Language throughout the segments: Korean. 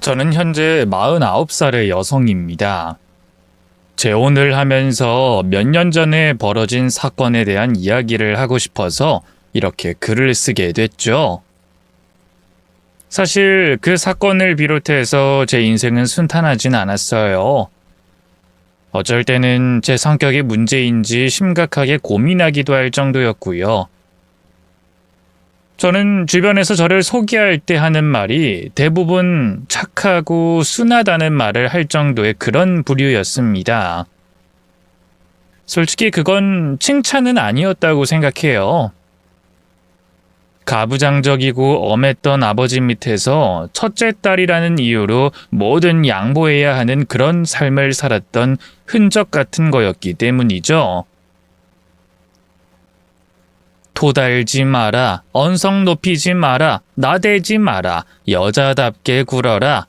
저는 현재 49살의 여성입니다. 재혼을 하면서 몇 년 전에 벌어진 사건에 대한 이야기를 하고 싶어서 이렇게 글을 쓰게 됐죠. 사실 그 사건을 비롯해서 제 인생은 순탄하진 않았어요. 어쩔 때는 제 성격이 문제인지 심각하게 고민하기도 할 정도였고요. 저는 주변에서 저를 소개할 때 하는 말이 대부분 착하고 순하다는 말을 할 정도의 그런 부류였습니다. 솔직히 그건 칭찬은 아니었다고 생각해요. 가부장적이고 엄했던 아버지 밑에서 첫째 딸이라는 이유로 뭐든 양보해야 하는 그런 삶을 살았던 흔적 같은 거였기 때문이죠. 토달지 마라, 언성 높이지 마라, 나대지 마라, 여자답게 굴어라.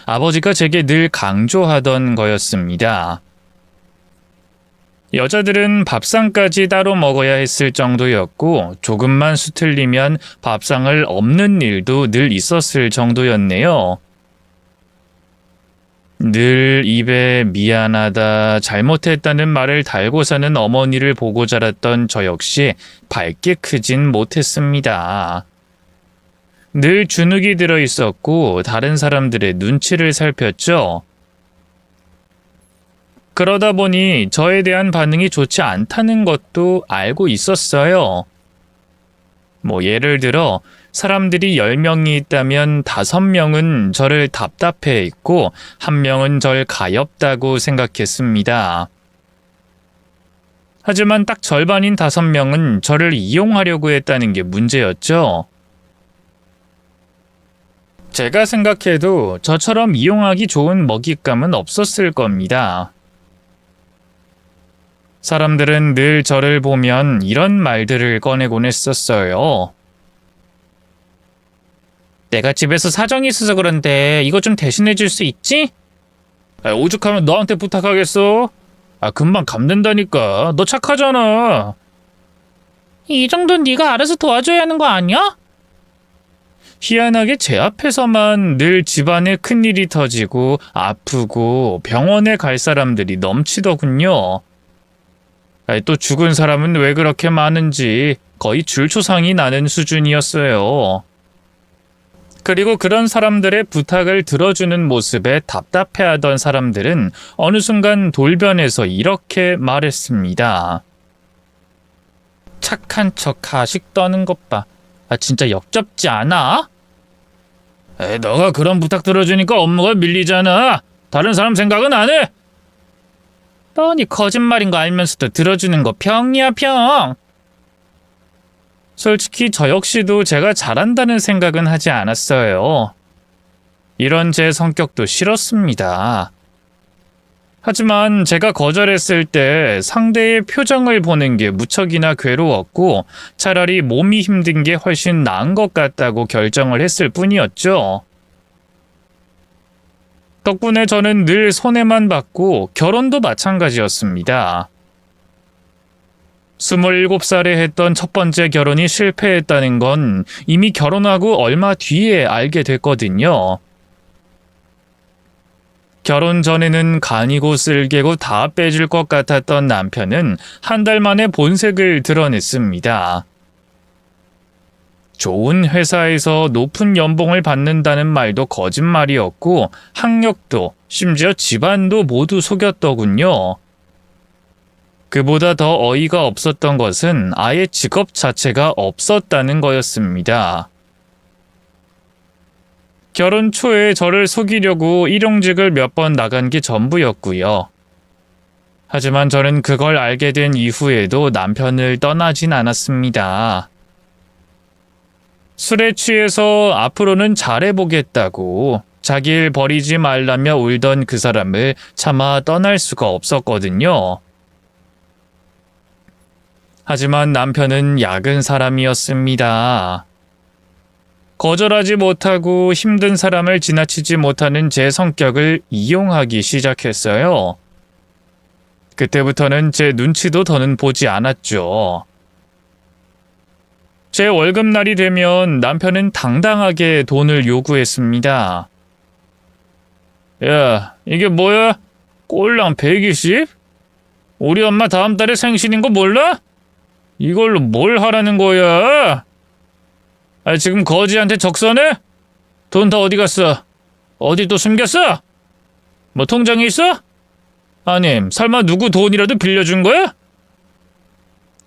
아버지가 제게 늘 강조하던 거였습니다. 여자들은 밥상까지 따로 먹어야 했을 정도였고 조금만 수틀리면 밥상을 엎는 일도 늘 있었을 정도였네요. 늘 입에 미안하다, 잘못했다는 말을 달고 사는 어머니를 보고 자랐던 저 역시 밝게 크진 못했습니다. 늘 주눅이 들어 있었고 다른 사람들의 눈치를 살폈죠. 그러다 보니 저에 대한 반응이 좋지 않다는 것도 알고 있었어요. 예를 들어 사람들이 10명이 있다면 5명은 저를 답답해 했고 1명은 절 가엾다고 생각했습니다. 하지만 딱 절반인 5명은 저를 이용하려고 했다는 게 문제였죠. 제가 생각해도 저처럼 이용하기 좋은 먹잇감은 없었을 겁니다. 사람들은 늘 저를 보면 이런 말들을 꺼내곤 했었어요. 내가 집에서 사정이 있어서 그런데 이거 좀 대신해 줄 수 있지? 오죽하면 너한테 부탁하겠어? 금방 감된다니까. 너 착하잖아. 이 정도는 네가 알아서 도와줘야 하는 거 아니야? 희한하게 제 앞에서만 늘 집안에 큰일이 터지고 아프고 병원에 갈 사람들이 넘치더군요. 또 죽은 사람은 왜 그렇게 많은지 거의 줄초상이 나는 수준이었어요. 그리고 그런 사람들의 부탁을 들어주는 모습에 답답해하던 사람들은 어느 순간 돌변해서 이렇게 말했습니다. 착한 척 가식 떠는 것 봐. 진짜 역겹지 않아? 너가 그런 부탁 들어주니까 업무가 밀리잖아. 다른 사람 생각은 안 해? 뻔히 거짓말인 거 알면서도 들어주는 거 병이야 병. 솔직히 저 역시도 제가 잘한다는 생각은 하지 않았어요. 이런 제 성격도 싫었습니다. 하지만 제가 거절했을 때 상대의 표정을 보는 게 무척이나 괴로웠고 차라리 몸이 힘든 게 훨씬 나은 것 같다고 결정을 했을 뿐이었죠. 덕분에 저는 늘 손해만 받고 결혼도 마찬가지였습니다. 27살에 했던 첫 번째 결혼이 실패했다는 건 이미 결혼하고 얼마 뒤에 알게 됐거든요. 결혼 전에는 간이고 쓸개고 다 빼줄 것 같았던 남편은 한 달 만에 본색을 드러냈습니다. 좋은 회사에서 높은 연봉을 받는다는 말도 거짓말이었고 학력도 심지어 집안도 모두 속였더군요. 그보다 더 어이가 없었던 것은 아예 직업 자체가 없었다는 거였습니다. 결혼 초에 저를 속이려고 일용직을 몇 번 나간 게 전부였고요. 하지만 저는 그걸 알게 된 이후에도 남편을 떠나진 않았습니다. 술에 취해서 앞으로는 잘해보겠다고 자기 일 버리지 말라며 울던 그 사람을 차마 떠날 수가 없었거든요. 하지만 남편은 약은 사람이었습니다. 거절하지 못하고 힘든 사람을 지나치지 못하는 제 성격을 이용하기 시작했어요. 그때부터는 제 눈치도 더는 보지 않았죠. 제 월급날이 되면 남편은 당당하게 돈을 요구했습니다. 야, 이게 뭐야? 꼴랑 120? 우리 엄마 다음 달에 생신인 거 몰라? 이걸로 뭘 하라는 거야? 아, 지금 거지한테 적선해? 돈 다 어디 갔어? 어디 또 숨겼어? 뭐 통장에 있어? 아님, 설마 누구 돈이라도 빌려준 거야?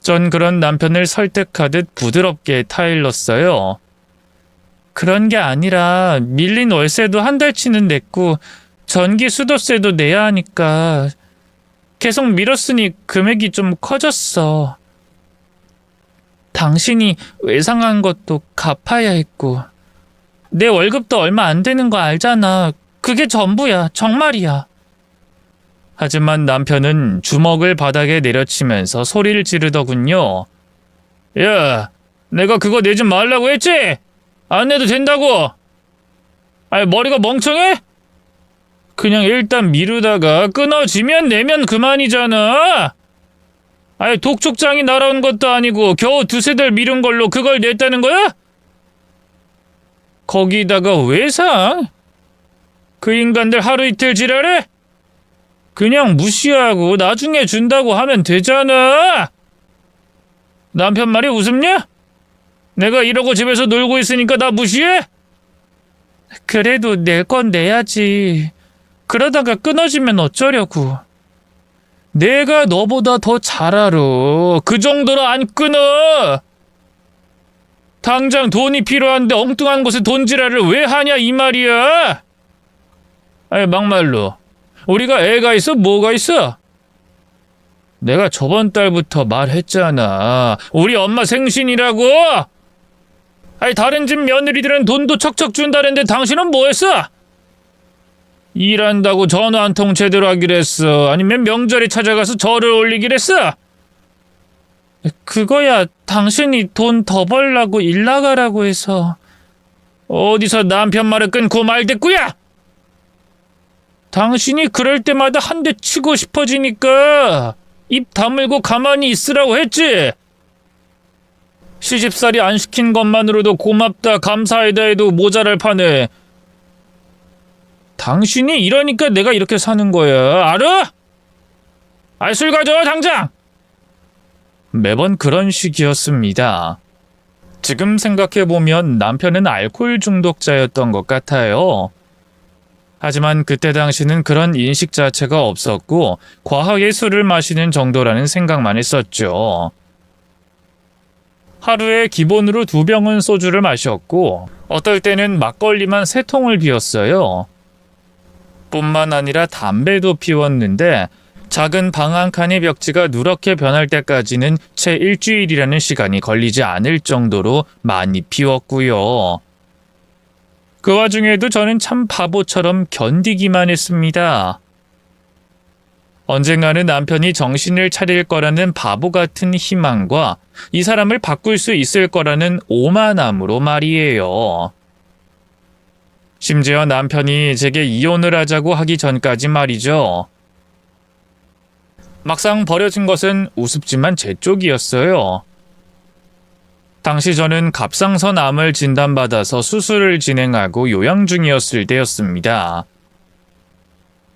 전 그런 남편을 설득하듯 부드럽게 타일렀어요. 그런 게 아니라 밀린 월세도 한 달치는 냈고 전기 수도세도 내야 하니까 계속 미뤘으니 금액이 좀 커졌어. 당신이 외상한 것도 갚아야 했고 내 월급도 얼마 안 되는 거 알잖아. 그게 전부야. 정말이야. 하지만 남편은 주먹을 바닥에 내려치면서 소리를 지르더군요. 야, 내가 그거 내지 말라고 했지? 안 내도 된다고. 아니, 머리가 멍청해? 그냥 일단 미루다가 끊어지면 내면 그만이잖아. 아니, 독촉장이 날아온 것도 아니고 겨우 두세 달 미룬 걸로 그걸 냈다는 거야? 거기다가 외상? 그 인간들 하루 이틀 지랄해? 그냥 무시하고 나중에 준다고 하면 되잖아. 남편 말이 우습냐? 내가 이러고 집에서 놀고 있으니까 나 무시해? 그래도 낼 건 내야지. 그러다가 끊어지면 어쩌려고. 내가 너보다 더 잘 알아. 그 정도로 안 끊어. 당장 돈이 필요한데 엉뚱한 곳에 돈지랄을 왜 하냐 이 말이야. 아니, 막말로 우리가 애가 있어 뭐가 있어? 내가 저번 달부터 말했잖아. 우리 엄마 생신이라고. 아니, 다른 집 며느리들은 돈도 척척 준다는데 당신은 뭐 했어? 일한다고 전화 한 통 제대로 하기로 했어? 아니면 명절에 찾아가서 절을 올리기로 했어? 그거야 당신이 돈 더 벌라고 일 나가라고 해서. 어디서 남편 말을 끊고 말댔구야? 당신이 그럴 때마다 한 대 치고 싶어지니까 입 다물고 가만히 있으라고 했지. 시집살이 안 시킨 것만으로도 고맙다 감사하다 해도 모자랄 판에 당신이 이러니까 내가 이렇게 사는 거야. 알아? 아이, 술 가져와 당장. 매번 그런 식이었습니다. 지금 생각해보면 남편은 알코올 중독자였던 것 같아요. 하지만 그때 당시는 그런 인식 자체가 없었고 과하게 술을 마시는 정도라는 생각만 했었죠. 하루에 기본으로 2병은 소주를 마셨고 어떨 때는 막걸리만 3통을 비웠어요. 뿐만 아니라 담배도 피웠는데 작은 방 한 칸의 벽지가 누렇게 변할 때까지는 채 일주일이라는 시간이 걸리지 않을 정도로 많이 피웠고요. 그 와중에도 저는 참 바보처럼 견디기만 했습니다. 언젠가는 남편이 정신을 차릴 거라는 바보 같은 희망과 이 사람을 바꿀 수 있을 거라는 오만함으로 말이에요. 심지어 남편이 제게 이혼을 하자고 하기 전까지 말이죠. 막상 버려진 것은 우습지만 제 쪽이었어요. 당시 저는 갑상선 암을 진단받아서 수술을 진행하고 요양 중이었을 때였습니다.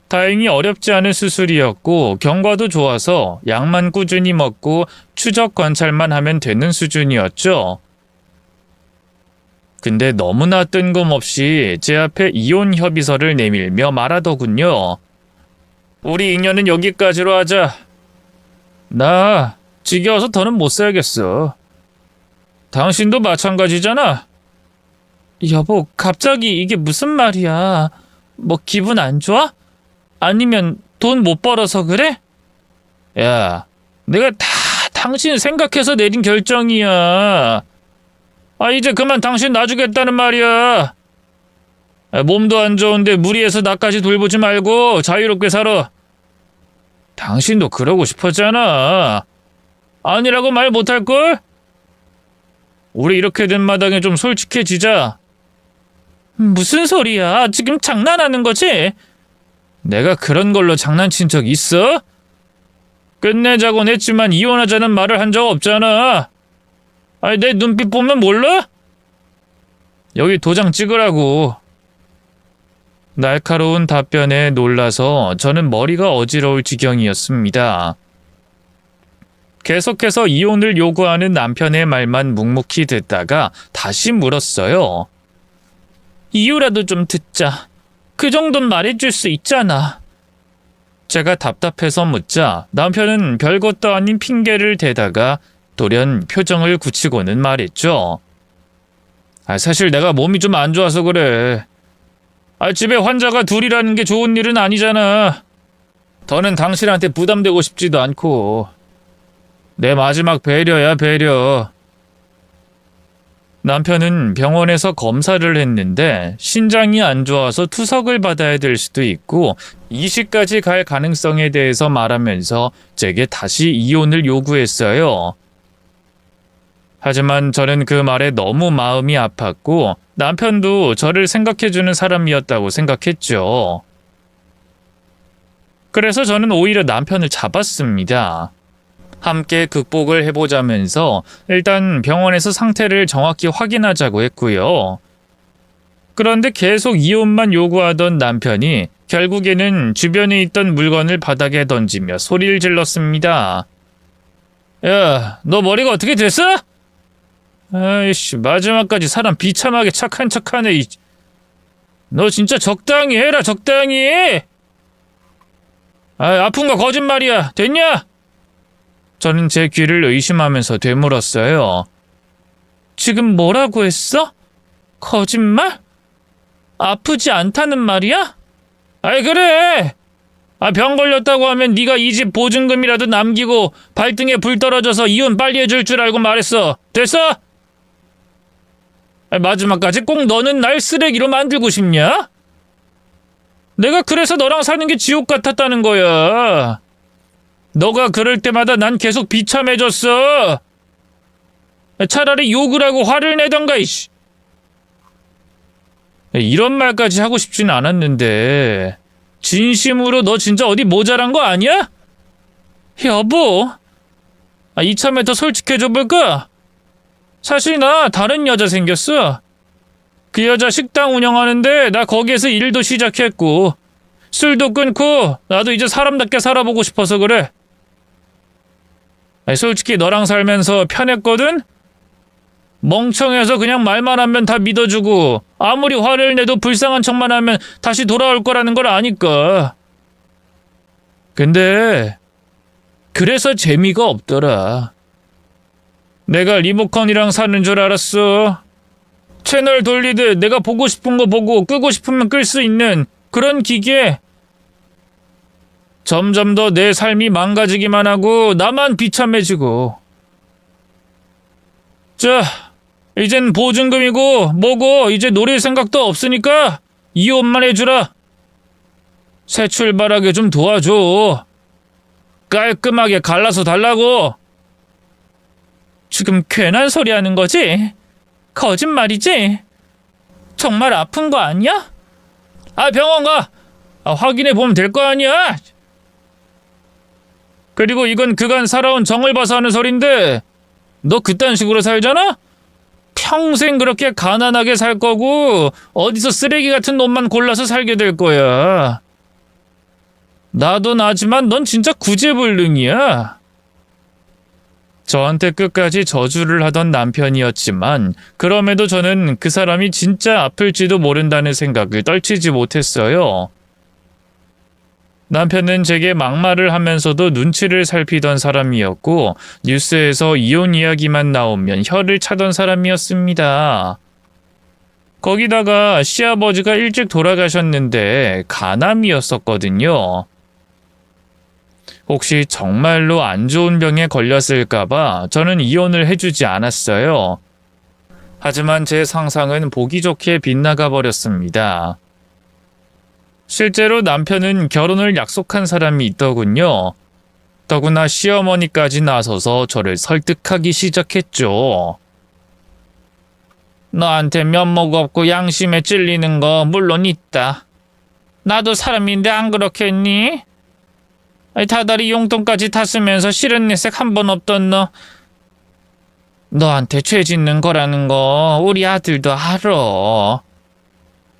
다행히 어렵지 않은 수술이었고 경과도 좋아서 약만 꾸준히 먹고 추적 관찰만 하면 되는 수준이었죠. 근데 너무나 뜬금없이 제 앞에 이혼 협의서를 내밀며 말하더군요. 우리 인연은 여기까지로 하자. 나 지겨워서 더는 못 살겠어. 당신도 마찬가지잖아. 여보, 갑자기 이게 무슨 말이야? 뭐 기분 안 좋아? 아니면 돈 못 벌어서 그래? 야, 내가 다 당신 생각해서 내린 결정이야. 아, 이제 그만 당신 놔주겠다는 말이야. 몸도 안 좋은데 무리해서 나까지 돌보지 말고 자유롭게 살아. 당신도 그러고 싶었잖아. 아니라고 말 못할걸? 우리 이렇게 된 마당에 좀 솔직해지자. 무슨 소리야? 지금 장난하는 거지? 내가 그런 걸로 장난친 적 있어? 끝내자곤 했지만 이혼하자는 말을 한 적 없잖아. 아니, 내 눈빛 보면 몰라? 여기 도장 찍으라고. 날카로운 답변에 놀라서 저는 머리가 어지러울 지경이었습니다. 계속해서 이혼을 요구하는 남편의 말만 묵묵히 듣다가 다시 물었어요. 이유라도 좀 듣자. 그 정도는 말해줄 수 있잖아. 제가 답답해서 묻자 남편은 별것도 아닌 핑계를 대다가 돌연 표정을 굳히고는 말했죠. 사실 내가 몸이 좀 안 좋아서 그래. 집에 환자가 둘이라는 게 좋은 일은 아니잖아. 더는 당신한테 부담되고 싶지도 않고. 내 마지막 배려야, 배려. 남편은 병원에서 검사를 했는데 신장이 안 좋아서 투석을 받아야 될 수도 있고 이식까지 갈 가능성에 대해서 말하면서 제게 다시 이혼을 요구했어요. 하지만 저는 그 말에 너무 마음이 아팠고 남편도 저를 생각해주는 사람이었다고 생각했죠. 그래서 저는 오히려 남편을 잡았습니다. 함께 극복을 해보자면서 일단 병원에서 상태를 정확히 확인하자고 했고요. 그런데 계속 이혼만 요구하던 남편이 결국에는 주변에 있던 물건을 바닥에 던지며 소리를 질렀습니다. 야, 너 머리가 어떻게 됐어? 아이씨, 마지막까지 사람 비참하게 착한 척하네. 너 진짜 적당히 해라, 적당히. 아픈 거 거짓말이야. 됐냐? 저는 제 귀를 의심하면서 되물었어요. 지금 뭐라고 했어? 거짓말? 아프지 않다는 말이야? 그래. 병 걸렸다고 하면 네가 이 집 보증금이라도 남기고 발등에 불 떨어져서 이혼 빨리 해줄 줄 알고 말했어. 됐어? 마지막까지 꼭 너는 날 쓰레기로 만들고 싶냐? 내가 그래서 너랑 사는 게 지옥 같았다는 거야. 너가 그럴 때마다 난 계속 비참해졌어. 차라리 욕을 하고 화를 내던가, 이씨. 이런 말까지 하고 싶진 않았는데 진심으로 너 진짜 어디 모자란 거 아니야? 여보, 이참에 더 솔직해져 볼까? 사실 나 다른 여자 생겼어. 그 여자 식당 운영하는데 나 거기에서 일도 시작했고 술도 끊고 나도 이제 사람답게 살아보고 싶어서 그래. 솔직히 너랑 살면서 편했거든? 멍청해서 그냥 말만 하면 다 믿어주고 아무리 화를 내도 불쌍한 척만 하면 다시 돌아올 거라는 걸 아니까. 근데 그래서 재미가 없더라. 내가 리모컨이랑 사는 줄 알았어. 채널 돌리듯 내가 보고 싶은 거 보고 끄고 싶으면 끌 수 있는 그런 기계. 점점 더 내 삶이 망가지기만 하고 나만 비참해지고. 자, 이젠 보증금이고 뭐고 이제 노릴 생각도 없으니까 이혼만 해주라. 새 출발하게 좀 도와줘. 깔끔하게 갈라서 달라고. 지금 괜한 소리 하는 거지? 거짓말이지? 정말 아픈 거 아니야? 병원 가. 확인해 보면 될 거 아니야? 그리고 이건 그간 살아온 정을 봐서 하는 소린데 너 그딴 식으로 살잖아? 평생 그렇게 가난하게 살 거고 어디서 쓰레기 같은 놈만 골라서 살게 될 거야. 나도 나지만 넌 진짜 구제불능이야. 저한테 끝까지 저주를 하던 남편이었지만 그럼에도 저는 그 사람이 진짜 아플지도 모른다는 생각을 떨치지 못했어요. 남편은 제게 막말을 하면서도 눈치를 살피던 사람이었고 뉴스에서 이혼 이야기만 나오면 혀를 차던 사람이었습니다. 거기다가 시아버지가 일찍 돌아가셨는데 간암이었었거든요. 혹시 정말로 안 좋은 병에 걸렸을까봐 저는 이혼을 해주지 않았어요. 하지만 제 상상은 보기 좋게 빗나가 버렸습니다. 실제로 남편은 결혼을 약속한 사람이 있더군요. 더구나 시어머니까지 나서서 저를 설득하기 시작했죠. 너한테 면목 없고 양심에 찔리는 거 물론 있다. 나도 사람인데 안 그렇겠니? 다달이 용돈까지 다 쓰면서 싫은 내색 한 번 없던 너한테 죄 짓는 거라는 거 우리 아들도 알아.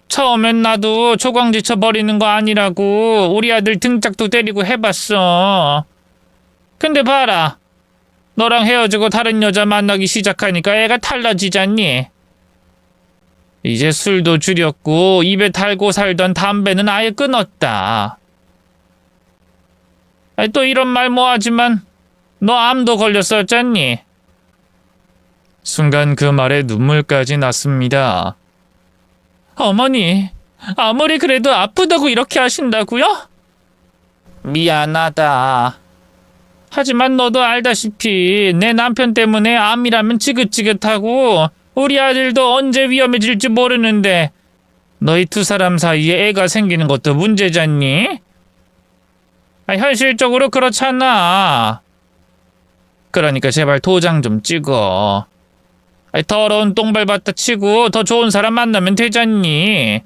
처음엔 나도 조광지쳐 버리는 거 아니라고 우리 아들 등짝도 때리고 해봤어. 근데 봐라. 너랑 헤어지고 다른 여자 만나기 시작하니까 애가 달라지잖니. 이제 술도 줄였고 입에 달고 살던 담배는 아예 끊었다. 또 이런 말 뭐하지만 너 암도 걸렸었잖니. 순간 그 말에 눈물까지 났습니다. 어머니, 아무리 그래도 아프다고 이렇게 하신다고요? 미안하다. 하지만 너도 알다시피 내 남편 때문에 암이라면 지긋지긋하고 우리 아들도 언제 위험해질지 모르는데 너희 두 사람 사이에 애가 생기는 것도 문제잖니? 현실적으로 그렇잖아. 그러니까 제발 도장 좀 찍어. 더러운 똥 밟았다 치고 더 좋은 사람 만나면 되잖니.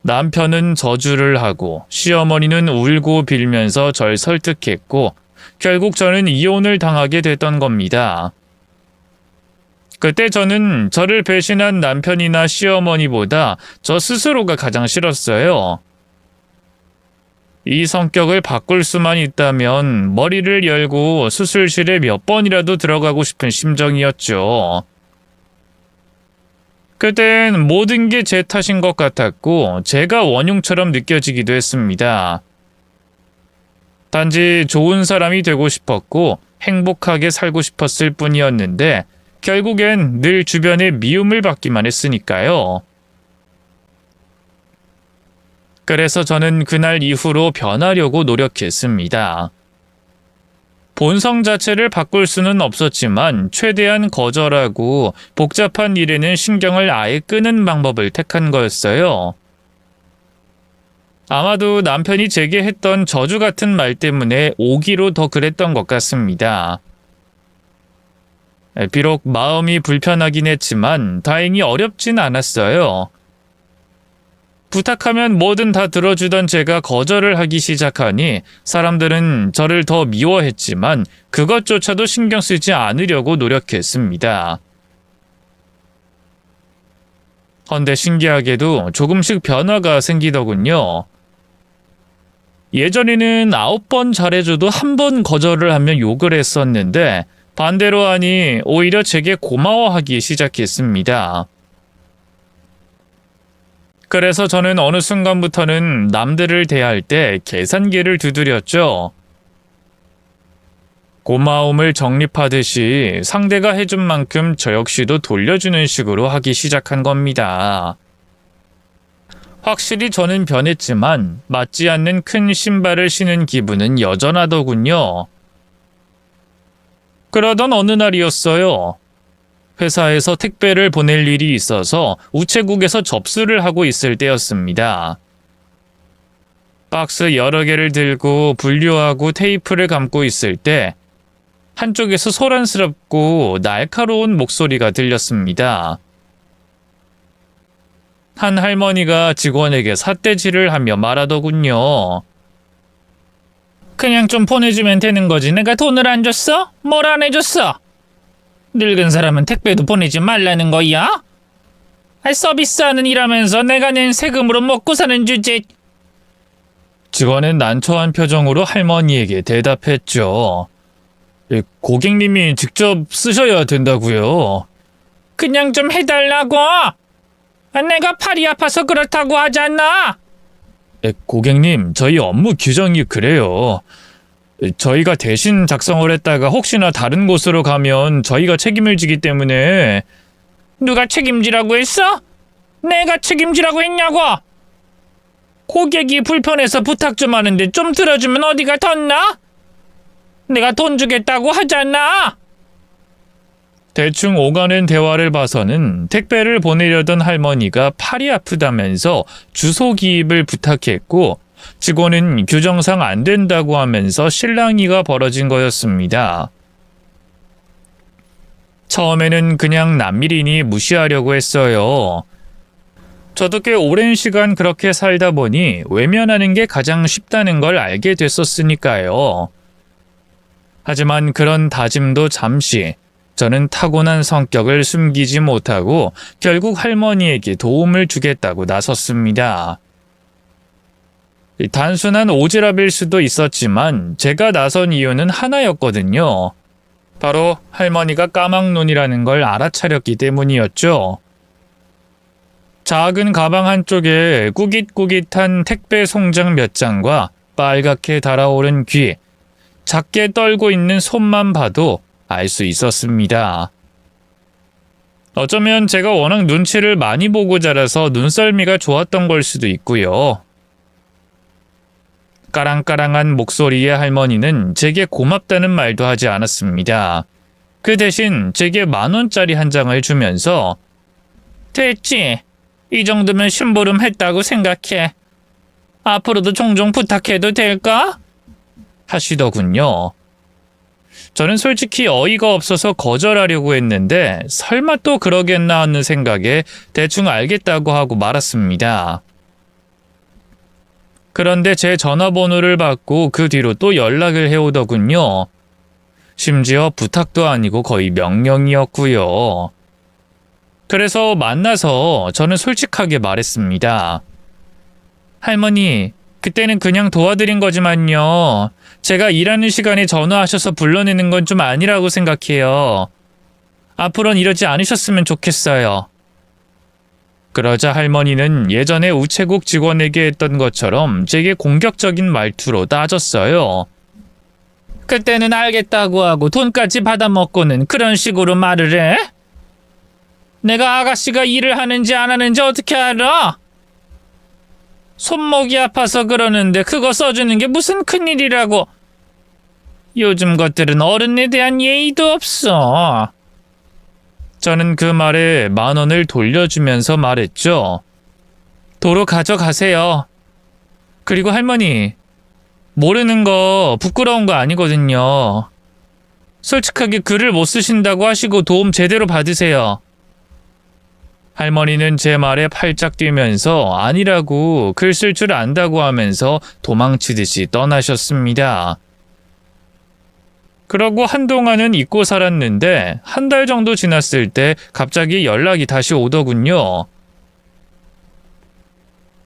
남편은 저주를 하고 시어머니는 울고 빌면서 절 설득했고 결국 저는 이혼을 당하게 됐던 겁니다. 그때 저는 저를 배신한 남편이나 시어머니보다 저 스스로가 가장 싫었어요. 이 성격을 바꿀 수만 있다면 머리를 열고 수술실에 몇 번이라도 들어가고 싶은 심정이었죠. 그땐 모든 게 제 탓인 것 같았고 제가 원흉처럼 느껴지기도 했습니다. 단지 좋은 사람이 되고 싶었고 행복하게 살고 싶었을 뿐이었는데 결국엔 늘 주변에 미움을 받기만 했으니까요. 그래서 저는 그날 이후로 변하려고 노력했습니다. 본성 자체를 바꿀 수는 없었지만 최대한 거절하고 복잡한 일에는 신경을 아예 끄는 방법을 택한 거였어요. 아마도 남편이 제게 했던 저주 같은 말 때문에 오기로 더 그랬던 것 같습니다. 비록 마음이 불편하긴 했지만 다행히 어렵진 않았어요. 부탁하면 뭐든 다 들어주던 제가 거절을 하기 시작하니 사람들은 저를 더 미워했지만 그것조차도 신경 쓰지 않으려고 노력했습니다. 헌데 신기하게도 조금씩 변화가 생기더군요. 예전에는 9번 잘해줘도 한 번 거절을 하면 욕을 했었는데 반대로 하니 오히려 제게 고마워하기 시작했습니다. 그래서 저는 어느 순간부터는 남들을 대할 때 계산기를 두드렸죠. 고마움을 적립하듯이 상대가 해준 만큼 저 역시도 돌려주는 식으로 하기 시작한 겁니다. 확실히 저는 변했지만 맞지 않는 큰 신발을 신은 기분은 여전하더군요. 그러던 어느 날이었어요. 회사에서 택배를 보낼 일이 있어서 우체국에서 접수를 하고 있을 때였습니다. 박스 여러 개를 들고 분류하고 테이프를 감고 있을 때 한쪽에서 소란스럽고 날카로운 목소리가 들렸습니다. 한 할머니가 직원에게 삿대질을 하며 말하더군요. 그냥 좀 보내주면 되는 거지. 내가 돈을 안 줬어? 뭘 안 해줬어? 늙은 사람은 택배도 보내지 말라는 거야? 서비스하는 일하면서 내가 낸 세금으로 먹고 사는 주제. 직원은 난처한 표정으로 할머니에게 대답했죠. 고객님이 직접 쓰셔야 된다고요. 그냥 좀 해달라고. 내가 팔이 아파서 그렇다고 하지 않나? 고객님, 저희 업무 규정이 그래요. 저희가 대신 작성을 했다가 혹시나 다른 곳으로 가면 저희가 책임을 지기 때문에. 누가 책임지라고 했어? 내가 책임지라고 했냐고? 고객이 불편해서 부탁 좀 하는데 좀 들어주면 어디가 덧나? 내가 돈 주겠다고 하지 않나? 대충 오가는 대화를 봐서는 택배를 보내려던 할머니가 팔이 아프다면서 주소 기입을 부탁했고 직원은 규정상 안 된다고 하면서 실랑이가 벌어진 거였습니다. 처음에는 그냥 남일이니 무시하려고 했어요. 저도 꽤 오랜 시간 그렇게 살다 보니 외면하는 게 가장 쉽다는 걸 알게 됐었으니까요. 하지만 그런 다짐도 잠시, 저는 타고난 성격을 숨기지 못하고 결국 할머니에게 도움을 주겠다고 나섰습니다. 단순한 오지랖일 수도 있었지만 제가 나선 이유는 하나였거든요. 바로 할머니가 까막눈이라는 걸 알아차렸기 때문이었죠. 작은 가방 한쪽에 꾸깃꾸깃한 택배 송장 몇 장과 빨갛게 달아오른 귀, 작게 떨고 있는 손만 봐도 알 수 있었습니다. 어쩌면 제가 워낙 눈치를 많이 보고 자라서 눈썰미가 좋았던 걸 수도 있고요. 까랑까랑한 목소리의 할머니는 제게 고맙다는 말도 하지 않았습니다. 그 대신 제게 10,000원짜리 한 장을 주면서 됐지? 이 정도면 심부름 했다고 생각해. 앞으로도 종종 부탁해도 될까? 하시더군요. 저는 솔직히 어이가 없어서 거절하려고 했는데 설마 또 그러겠나 하는 생각에 대충 알겠다고 하고 말았습니다. 그런데 제 전화번호를 받고 그 뒤로 또 연락을 해오더군요. 심지어 부탁도 아니고 거의 명령이었고요. 그래서 만나서 저는 솔직하게 말했습니다. 할머니, 그때는 그냥 도와드린 거지만요. 제가 일하는 시간에 전화하셔서 불러내는 건 좀 아니라고 생각해요. 앞으로는 이러지 않으셨으면 좋겠어요. 그러자 할머니는 예전에 우체국 직원에게 했던 것처럼 제게 공격적인 말투로 따졌어요. 그때는 알겠다고 하고 돈까지 받아먹고는 그런 식으로 말을 해? 내가 아가씨가 일을 하는지 안 하는지 어떻게 알아? 손목이 아파서 그러는데 그거 써주는 게 무슨 큰일이라고. 요즘 것들은 어른에 대한 예의도 없어. 저는 그 말에 10,000원을 돌려주면서 말했죠. 도로 가져가세요. 그리고 할머니, 모르는 거 부끄러운 거 아니거든요. 솔직하게 글을 못 쓰신다고 하시고 도움 제대로 받으세요. 할머니는 제 말에 팔짝 뛰면서 아니라고 글 쓸 줄 안다고 하면서 도망치듯이 떠나셨습니다. 그러고 한동안은 잊고 살았는데 한 달 정도 지났을 때 갑자기 연락이 다시 오더군요.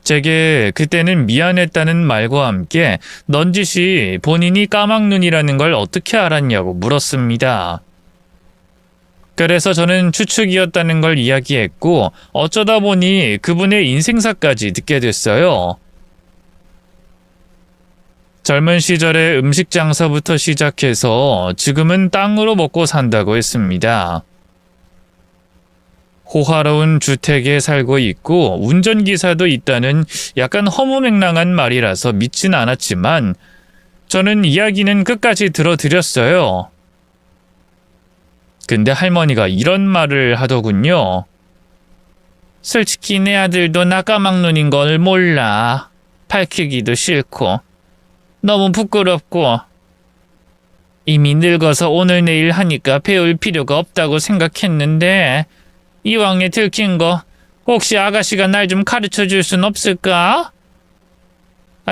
제게 그때는 미안했다는 말과 함께 넌지시 본인이 까막눈이라는 걸 어떻게 알았냐고 물었습니다. 그래서 저는 추측이었다는 걸 이야기했고 어쩌다 보니 그분의 인생사까지 듣게 됐어요. 젊은 시절에 음식 장사부터 시작해서 지금은 땅으로 먹고 산다고 했습니다. 호화로운 주택에 살고 있고 운전기사도 있다는 약간 허무맹랑한 말이라서 믿진 않았지만 저는 이야기는 끝까지 들어드렸어요. 근데 할머니가 이런 말을 하더군요. 솔직히 내 아들도 나 까막눈인 걸 몰라. 밝히기도 싫고 너무 부끄럽고 이미 늙어서 오늘 내일 하니까 배울 필요가 없다고 생각했는데 이왕에 들킨 거 혹시 아가씨가 날 좀 가르쳐 줄 순 없을까?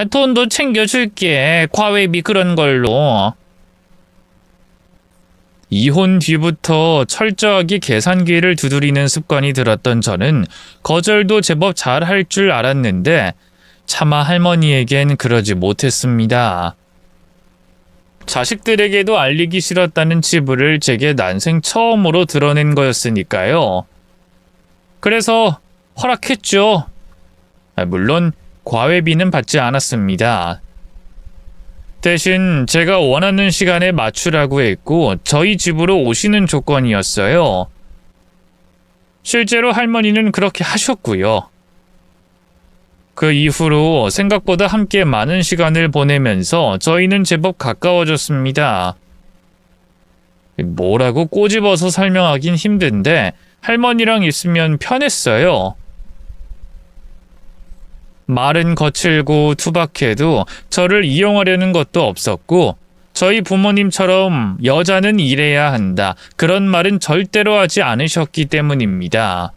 돈도 챙겨줄게. 과외비 그런 걸로. 이혼 뒤부터 철저하게 계산기를 두드리는 습관이 들었던 저는 거절도 제법 잘 할 줄 알았는데 차마 할머니에겐 그러지 못했습니다. 자식들에게도 알리기 싫었다는 치부를 제게 난생 처음으로 드러낸 거였으니까요. 그래서 허락했죠. 물론 과외비는 받지 않았습니다. 대신 제가 원하는 시간에 맞추라고 했고 저희 집으로 오시는 조건이었어요. 실제로 할머니는 그렇게 하셨고요. 그 이후로 생각보다 함께 많은 시간을 보내면서 저희는 제법 가까워졌습니다. 뭐라고 꼬집어서 설명하긴 힘든데 할머니랑 있으면 편했어요. 말은 거칠고 투박해도 저를 이용하려는 것도 없었고 저희 부모님처럼 여자는 일해야 한다. 그런 말은 절대로 하지 않으셨기 때문입니다.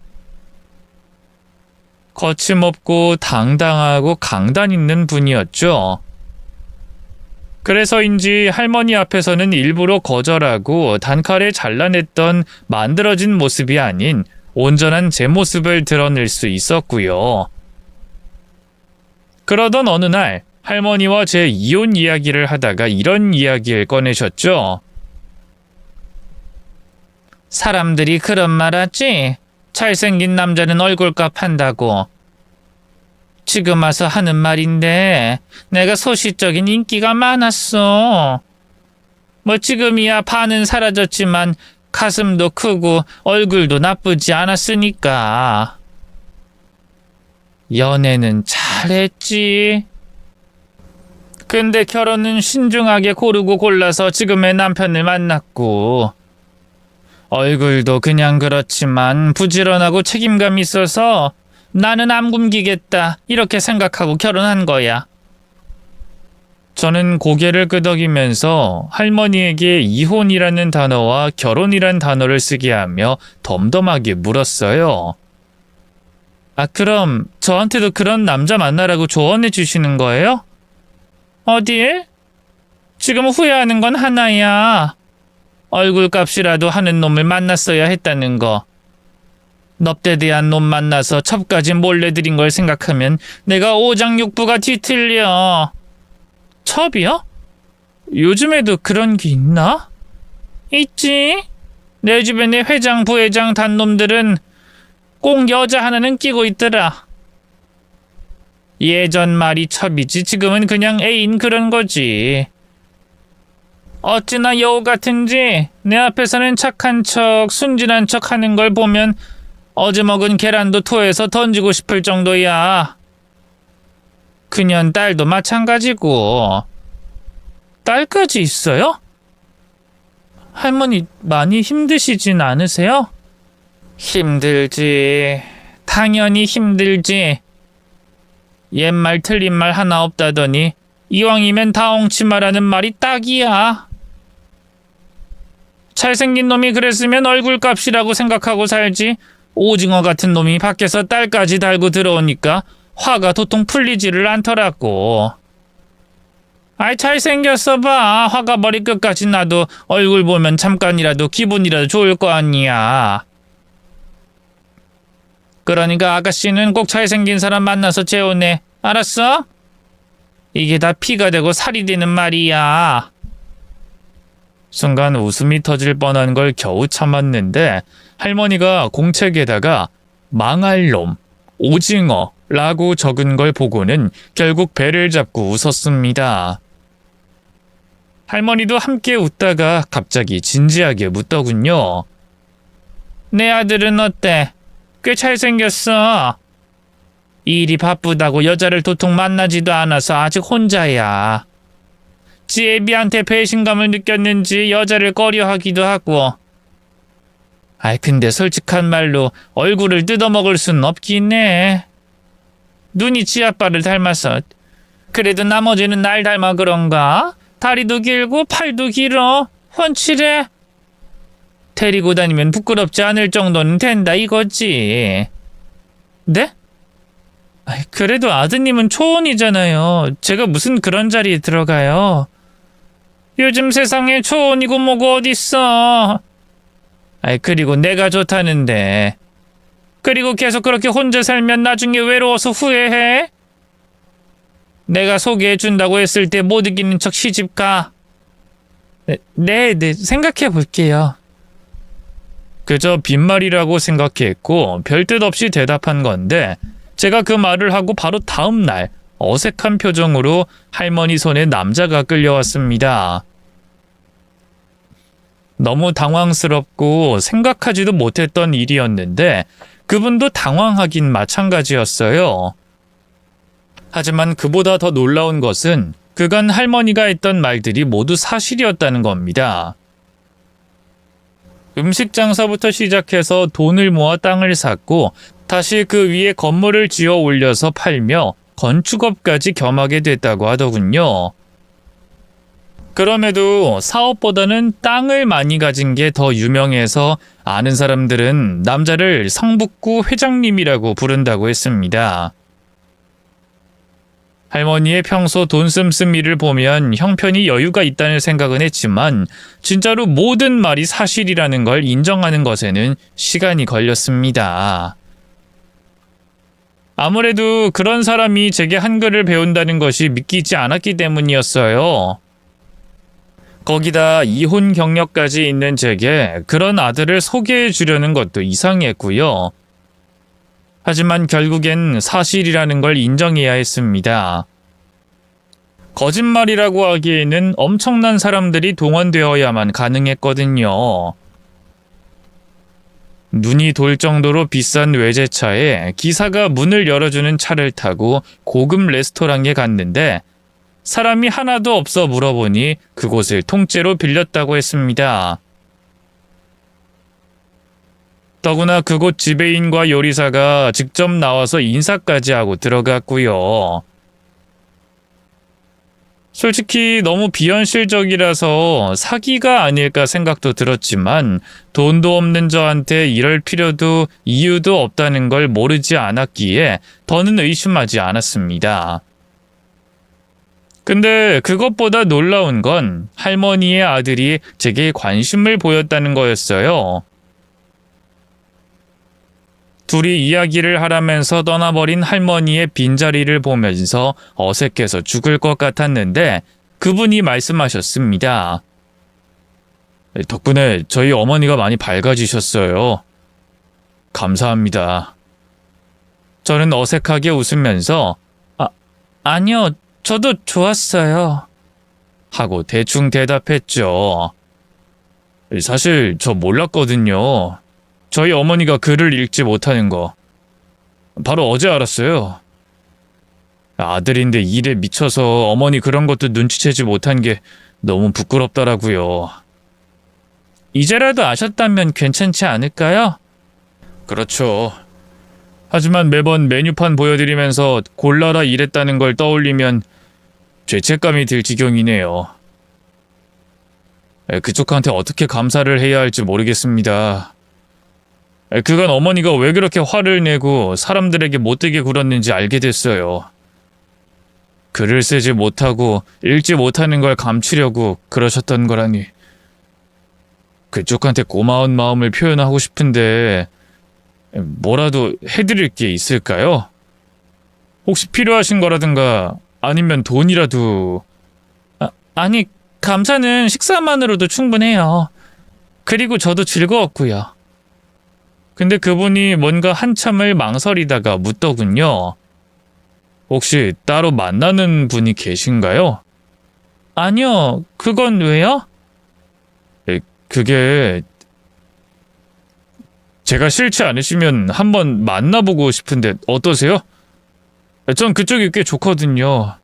거침없고 당당하고 강단 있는 분이었죠. 그래서인지 할머니 앞에서는 일부러 거절하고 단칼에 잘라냈던 만들어진 모습이 아닌 온전한 제 모습을 드러낼 수 있었고요. 그러던 어느 날 할머니와 제 이혼 이야기를 하다가 이런 이야기를 꺼내셨죠. 사람들이 그런 말 하지? 잘생긴 남자는 얼굴값 한다고. 지금 와서 하는 말인데 내가 소시적인 인기가 많았어. 뭐 지금이야 반은 사라졌지만 가슴도 크고 얼굴도 나쁘지 않았으니까. 연애는 잘했지. 근데 결혼은 신중하게 고르고 골라서 지금의 남편을 만났고 얼굴도 그냥 그렇지만 부지런하고 책임감 있어서 나는 안 굶기겠다 이렇게 생각하고 결혼한 거야. 저는 고개를 끄덕이면서 할머니에게 이혼이라는 단어와 결혼이란 단어를 쓰게 하며 덤덤하게 물었어요. 아, 그럼 저한테도 그런 남자 만나라고 조언해 주시는 거예요? 어딜? 지금 후회하는 건 하나야. 얼굴값이라도 하는 놈을 만났어야 했다는 거. 넙대대한 놈 만나서 첩까지 몰래 들인 걸 생각하면 내가 오장육부가 뒤틀려. 첩이요? 요즘에도 그런 게 있나? 있지. 내 주변의 회장, 부회장 단놈들은 꼭 여자 하나는 끼고 있더라. 예전 말이 첩이지 지금은 그냥 애인 그런 거지. 어찌나 여우 같은지 내 앞에서는 착한 척, 순진한 척 하는 걸 보면 어제 먹은 계란도 토해서 던지고 싶을 정도야. 그년 딸도 마찬가지고. 딸까지 있어요? 할머니 많이 힘드시진 않으세요? 힘들지. 당연히 힘들지. 옛말 틀린 말 하나 없다더니 이왕이면 다옹치마라는 말이 딱이야. 잘생긴 놈이 그랬으면 얼굴값이라고 생각하고 살지. 오징어 같은 놈이 밖에서 딸까지 달고 들어오니까 화가 도통 풀리지를 않더라고. 아이, 잘생겼어 봐. 화가 머리끝까지 나도 얼굴 보면 잠깐이라도 기분이라도 좋을 거 아니야. 그러니까 아가씨는 꼭 잘생긴 사람 만나서 재혼해. 알았어? 이게 다 피가 되고 살이 되는 말이야. 순간 웃음이 터질 뻔한 걸 겨우 참았는데 할머니가 공책에다가 망할 놈, 오징어라고 적은 걸 보고는 결국 배를 잡고 웃었습니다. 할머니도 함께 웃다가 갑자기 진지하게 묻더군요. 내 아들은 어때? 꽤 잘생겼어. 일이 바쁘다고 여자를 도통 만나지도 않아서 아직 혼자야. 지 애비한테 배신감을 느꼈는지 여자를 꺼려하기도 하고. 아이, 근데 솔직한 말로 얼굴을 뜯어먹을 순 없긴 해. 눈이 지 아빠를 닮아서. 그래도 나머지는 날 닮아 그런가? 다리도 길고 팔도 길어. 훤칠해. 데리고 다니면 부끄럽지 않을 정도는 된다 이거지. 네? 아이, 그래도 아드님은 초혼이잖아요. 제가 무슨 그런 자리에 들어가요. 요즘 세상에 초혼이고 뭐고 어딨어. 아이, 그리고 내가 좋다는데. 그리고 계속 그렇게 혼자 살면 나중에 외로워서 후회해? 내가 소개해준다고 했을 때 못 이기는 척 시집가. 네, 생각해 볼게요. 그저 빈말이라고 생각했고 별뜻 없이 대답한 건데 제가 그 말을 하고 바로 다음 날 어색한 표정으로 할머니 손에 남자가 끌려왔습니다. 너무 당황스럽고 생각하지도 못했던 일이었는데 그분도 당황하긴 마찬가지였어요. 하지만 그보다 더 놀라운 것은 그간 할머니가 했던 말들이 모두 사실이었다는 겁니다. 음식 장사부터 시작해서 돈을 모아 땅을 샀고 다시 그 위에 건물을 지어 올려서 팔며 건축업까지 겸하게 됐다고 하더군요. 그럼에도 사업보다는 땅을 많이 가진 게 더 유명해서 아는 사람들은 남자를 성북구 회장님이라고 부른다고 했습니다. 할머니의 평소 돈 씀씀이를 보면 형편이 여유가 있다는 생각은 했지만 진짜로 모든 말이 사실이라는 걸 인정하는 것에는 시간이 걸렸습니다. 아무래도 그런 사람이 제게 한글을 배운다는 것이 믿기지 않았기 때문이었어요. 거기다 이혼 경력까지 있는 제게 그런 아들을 소개해 주려는 것도 이상했고요. 하지만 결국엔 사실이라는 걸 인정해야 했습니다. 거짓말이라고 하기에는 엄청난 사람들이 동원되어야만 가능했거든요. 눈이 돌 정도로 비싼 외제차에 기사가 문을 열어주는 차를 타고 고급 레스토랑에 갔는데 사람이 하나도 없어 물어보니 그곳을 통째로 빌렸다고 했습니다. 더구나 그곳 지배인과 요리사가 직접 나와서 인사까지 하고 들어갔고요. 솔직히 너무 비현실적이라서 사기가 아닐까 생각도 들었지만 돈도 없는 저한테 이럴 필요도 이유도 없다는 걸 모르지 않았기에 더는 의심하지 않았습니다. 근데 그것보다 놀라운 건 할머니의 아들이 제게 관심을 보였다는 거였어요. 둘이 이야기를 하라면서 떠나버린 할머니의 빈자리를 보면서 어색해서 죽을 것 같았는데 그분이 말씀하셨습니다. 덕분에 저희 어머니가 많이 밝아지셨어요. 감사합니다. 저는 어색하게 웃으면서 아니요, 저도 좋았어요. 하고 대충 대답했죠. 사실 저 몰랐거든요. 저희 어머니가 글을 읽지 못하는 거. 바로 어제 알았어요. 아들인데 일에 미쳐서 어머니 그런 것도 눈치채지 못한 게 너무 부끄럽더라고요. 이제라도 아셨다면 괜찮지 않을까요? 그렇죠. 하지만 매번 메뉴판 보여드리면서 골라라 이랬다는 걸 떠올리면 죄책감이 들 지경이네요. 그쪽한테 어떻게 감사를 해야 할지 모르겠습니다. 그간 어머니가 왜 그렇게 화를 내고 사람들에게 못되게 굴었는지 알게 됐어요. 글을 쓰지 못하고 읽지 못하는 걸 감추려고 그러셨던 거라니. 그쪽한테 고마운 마음을 표현하고 싶은데 뭐라도 해드릴 게 있을까요? 혹시 필요하신 거라든가 아니면 돈이라도. 아니, 감사는 식사만으로도 충분해요. 그리고 저도 즐거웠고요. 근데 그분이 뭔가 한참을 망설이다가 묻더군요. 혹시 따로 만나는 분이 계신가요? 아니요, 그건 왜요? 그게 제가 싫지 않으시면 한번 만나보고 싶은데 어떠세요? 전 그쪽이 꽤 좋거든요.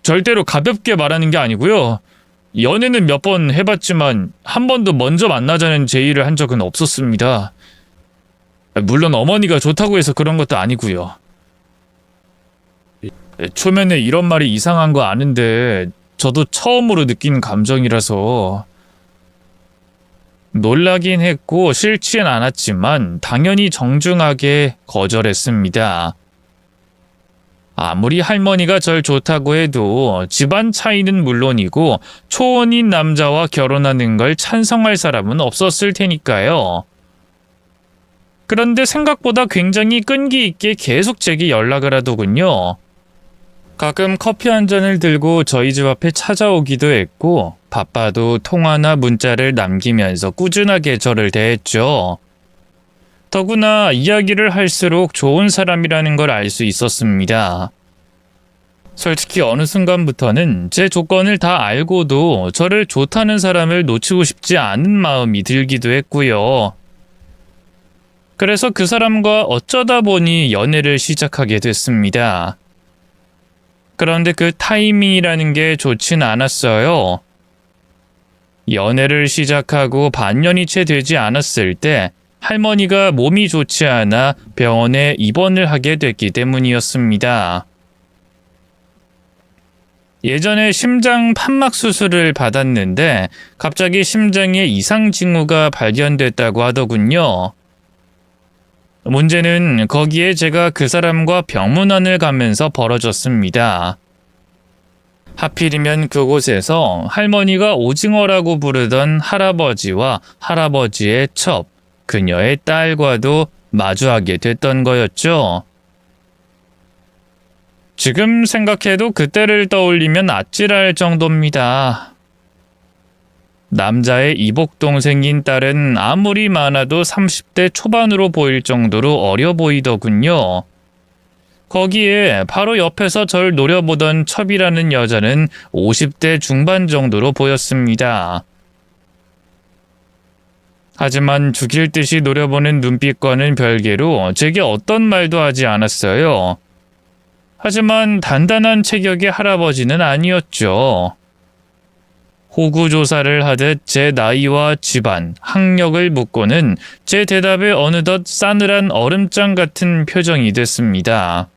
절대로 가볍게 말하는 게 아니고요. 연애는 몇 번 해봤지만 한 번도 먼저 만나자는 제의를 한 적은 없었습니다. 물론 어머니가 좋다고 해서 그런 것도 아니고요. 초면에 이런 말이 이상한 거 아는데 저도 처음으로 느낀 감정이라서 놀라긴 했고 싫지는 않았지만 당연히 정중하게 거절했습니다. 아무리 할머니가 절 좋다고 해도 집안 차이는 물론이고 초혼인 남자와 결혼하는 걸 찬성할 사람은 없었을 테니까요. 그런데 생각보다 굉장히 끈기 있게 계속 제게 연락을 하더군요. 가끔 커피 한 잔을 들고 저희 집 앞에 찾아오기도 했고 바빠도 통화나 문자를 남기면서 꾸준하게 저를 대했죠. 더구나 이야기를 할수록 좋은 사람이라는 걸 알 수 있었습니다. 솔직히 어느 순간부터는 제 조건을 다 알고도 저를 좋다는 사람을 놓치고 싶지 않은 마음이 들기도 했고요. 그래서 그 사람과 어쩌다 보니 연애를 시작하게 됐습니다. 그런데 그 타이밍이라는 게 좋진 않았어요. 연애를 시작하고 반년이 채 되지 않았을 때 할머니가 몸이 좋지 않아 병원에 입원을 하게 됐기 때문이었습니다. 예전에 심장 판막 수술을 받았는데 갑자기 심장에 이상 징후가 발견됐다고 하더군요. 문제는 거기에 제가 그 사람과 병문안을 가면서 벌어졌습니다. 하필이면 그곳에서 할머니가 오징어라고 부르던 할아버지와 할아버지의 첩, 그녀의 딸과도 마주하게 됐던 거였죠. 지금 생각해도 그때를 떠올리면 아찔할 정도입니다. 남자의 이복 동생인 딸은 아무리 많아도 30대 초반으로 보일 정도로 어려 보이더군요. 거기에 바로 옆에서 절 노려보던 첩이라는 여자는 50대 중반 정도로 보였습니다. 하지만 죽일 듯이 노려보는 눈빛과는 별개로 제게 어떤 말도 하지 않았어요. 하지만 단단한 체격의 할아버지는 아니었죠. 호구조사를 하듯 제 나이와 집안, 학력을 묻고는 제 대답에 어느덧 싸늘한 얼음장 같은 표정이 됐습니다.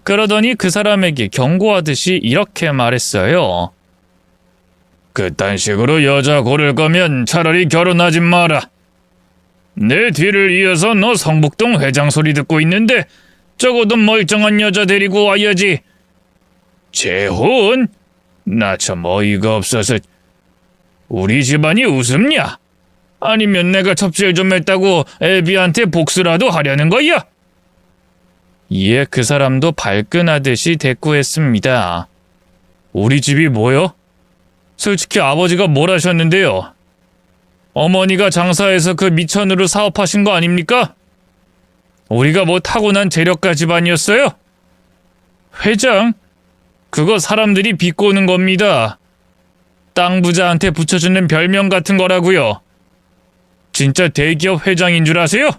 그러더니 그 사람에게 경고하듯이 이렇게 말했어요. 그딴 식으로 여자 고를 거면 차라리 결혼하지 마라. 내 뒤를 이어서 너 성북동 회장 소리 듣고 있는데 적어도 멀쩡한 여자 데리고 와야지. 재혼? 나 참 어이가 없어서. 우리 집안이 우습냐? 아니면 내가 첩질 좀 했다고 애비한테 복수라도 하려는 거야? 이에 그 사람도 발끈하듯이 대꾸했습니다. 우리 집이 뭐요? 솔직히 아버지가 뭘 하셨는데요? 어머니가 장사해서 그 미천으로 사업하신 거 아닙니까? 우리가 뭐 타고난 재력가 집안이었어요? 회장? 그거 사람들이 비꼬는 겁니다. 땅 부자한테 붙여주는 별명 같은 거라고요. 진짜 대기업 회장인 줄 아세요?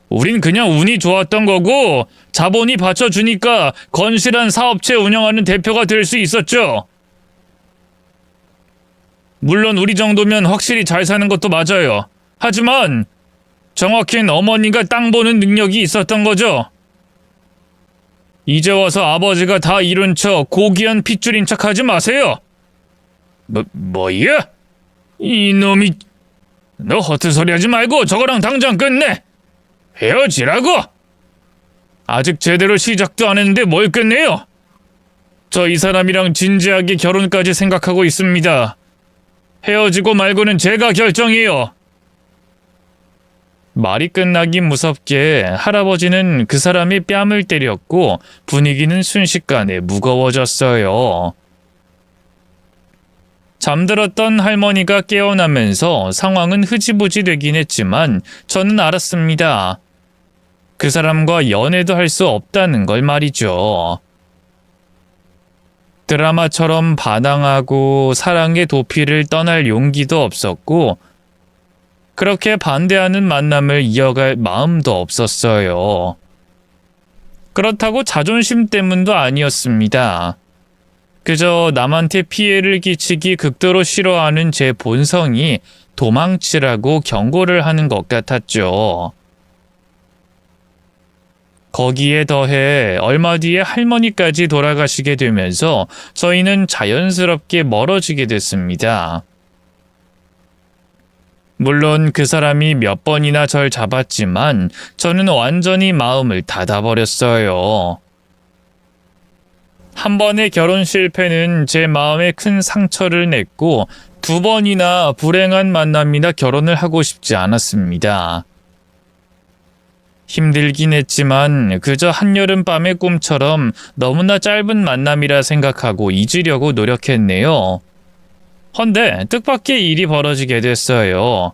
우린 그냥 운이 좋았던 거고 자본이 받쳐주니까 건실한 사업체 운영하는 대표가 될 수 있었죠. 물론 우리 정도면 확실히 잘 사는 것도 맞아요. 하지만 정확히는 어머니가 땅 보는 능력이 있었던 거죠. 이제 와서 아버지가 다 이룬 척 고귀한 핏줄인 척 하지 마세요. 뭐야? 이놈이... 너 허튼소리 하지 말고 저거랑 당장 끝내. 헤어지라고. 아직 제대로 시작도 안 했는데 뭘 끝내요? 저 이 사람이랑 진지하게 결혼까지 생각하고 있습니다. 헤어지고 말고는 제가 결정해요. 말이 끝나기 무섭게 할아버지는 그 사람이 뺨을 때렸고 분위기는 순식간에 무거워졌어요. 잠들었던 할머니가 깨어나면서 상황은 흐지부지 되긴 했지만 저는 알았습니다. 그 사람과 연애도 할 수 없다는 걸 말이죠. 드라마처럼 반항하고 사랑의 도피를 떠날 용기도 없었고 그렇게 반대하는 만남을 이어갈 마음도 없었어요. 그렇다고 자존심 때문도 아니었습니다. 그저 남한테 피해를 끼치기 극도로 싫어하는 제 본성이 도망치라고 경고를 하는 것 같았죠. 거기에 더해 얼마 뒤에 할머니까지 돌아가시게 되면서 저희는 자연스럽게 멀어지게 됐습니다. 물론 그 사람이 몇 번이나 절 잡았지만 저는 완전히 마음을 닫아버렸어요. 한 번의 결혼 실패는 제 마음에 큰 상처를 냈고 2번이나 불행한 만남이나 결혼을 하고 싶지 않았습니다. 힘들긴 했지만 그저 한여름밤의 꿈처럼 너무나 짧은 만남이라 생각하고 잊으려고 노력했네요. 헌데 뜻밖의 일이 벌어지게 됐어요.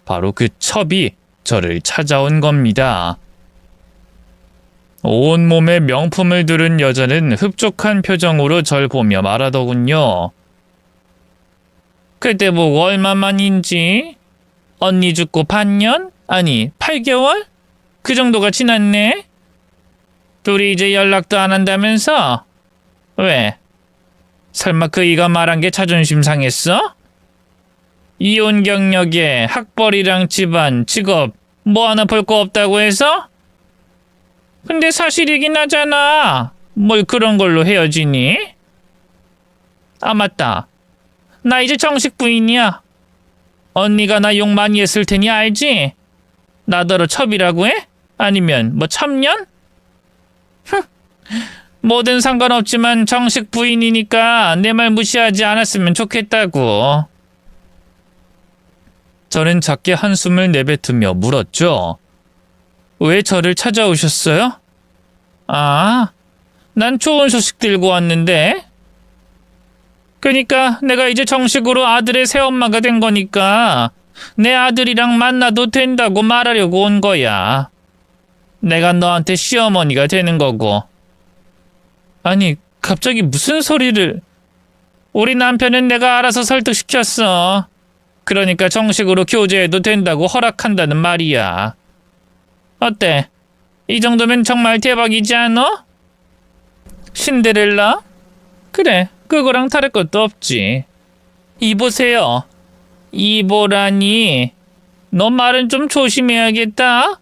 바로 그 첩이 저를 찾아온 겁니다. 온몸에 명품을 두른 여자는 흡족한 표정으로 절 보며 말하더군요. 그때 보고 얼마만인지? 언니 죽고 반년? 아니 8개월? 그 정도가 지났네? 둘이 이제 연락도 안 한다면서? 왜? 설마 그 이가 말한 게 자존심 상했어? 이혼 경력에 학벌이랑 집안, 직업 뭐 하나 볼 거 없다고 해서? 근데 사실이긴 하잖아. 뭘 그런 걸로 헤어지니? 아 맞다. 나 이제 정식 부인이야. 언니가 나 욕 많이 했을 테니 알지? 나더러 첩이라고 해? 아니면 뭐 첩년? 뭐든 상관없지만 정식 부인이니까 내 말 무시하지 않았으면 좋겠다고. 저는 작게 한숨을 내뱉으며 물었죠. 왜 저를 찾아오셨어요? 아, 난 좋은 소식 들고 왔는데. 그러니까 내가 이제 정식으로 아들의 새엄마가 된 거니까 내 아들이랑 만나도 된다고 말하려고 온 거야. 내가 너한테 시어머니가 되는 거고. 아니, 갑자기 무슨 소리를... 우리 남편은 내가 알아서 설득시켰어. 그러니까 정식으로 교제해도 된다고 허락한다는 말이야. 어때? 이 정도면 정말 대박이지 않아? 신데렐라? 그래, 그거랑 다를 것도 없지. 이보세요. 이보라니, 너 말은 좀 조심해야겠다.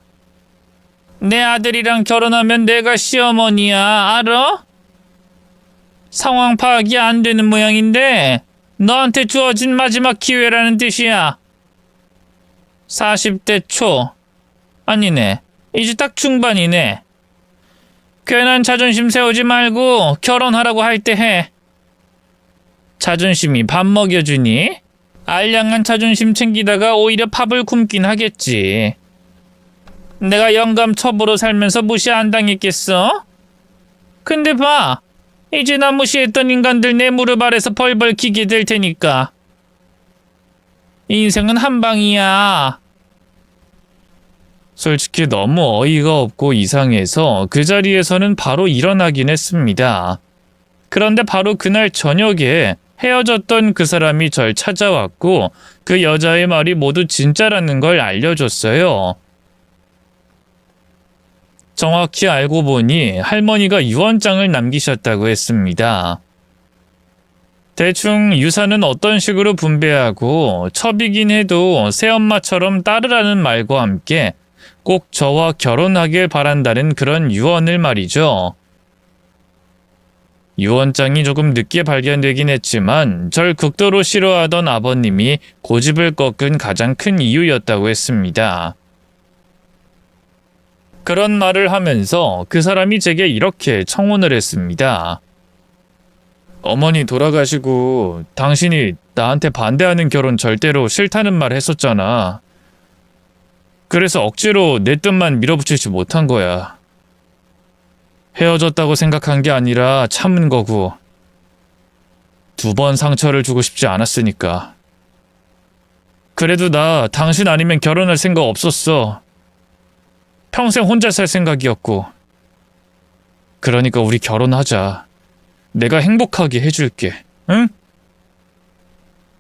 내 아들이랑 결혼하면 내가 시어머니야, 알아? 상황 파악이 안 되는 모양인데 너한테 주어진 마지막 기회라는 뜻이야. 40대 초. 아니네, 이제 딱 중반이네. 괜한 자존심 세우지 말고 결혼하라고 할 때 해. 자존심이 밥 먹여주니? 알량한 자존심 챙기다가 오히려 밥을 굶긴 하겠지. 내가 영감 첩으로 살면서 무시 안 당했겠어? 근데 봐, 이제 나 무시했던 인간들 내 무릎 아래서 벌벌 기게 될 테니까. 인생은 한 방이야. 솔직히 너무 어이가 없고 이상해서 그 자리에서는 바로 일어나긴 했습니다. 그런데 바로 그날 저녁에 헤어졌던 그 사람이 절 찾아왔고 그 여자의 말이 모두 진짜라는 걸 알려줬어요. 정확히 알고 보니 할머니가 유언장을 남기셨다고 했습니다. 대충 유산은 어떤 식으로 분배하고 첩이긴 해도 새엄마처럼 따르라는 말과 함께 꼭 저와 결혼하길 바란다는 그런 유언을 말이죠. 유언장이 조금 늦게 발견되긴 했지만 절 극도로 싫어하던 아버님이 고집을 꺾은 가장 큰 이유였다고 했습니다. 그런 말을 하면서 그 사람이 제게 이렇게 청혼을 했습니다. 어머니 돌아가시고 당신이 나한테 반대하는 결혼 절대로 싫다는 말 했었잖아. 그래서 억지로 내 뜻만 밀어붙이지 못한 거야. 헤어졌다고 생각한 게 아니라 참은 거고 2번 상처를 주고 싶지 않았으니까. 그래도 나 당신 아니면 결혼할 생각 없었어. 평생 혼자 살 생각이었고. 그러니까 우리 결혼하자. 내가 행복하게 해줄게. 응?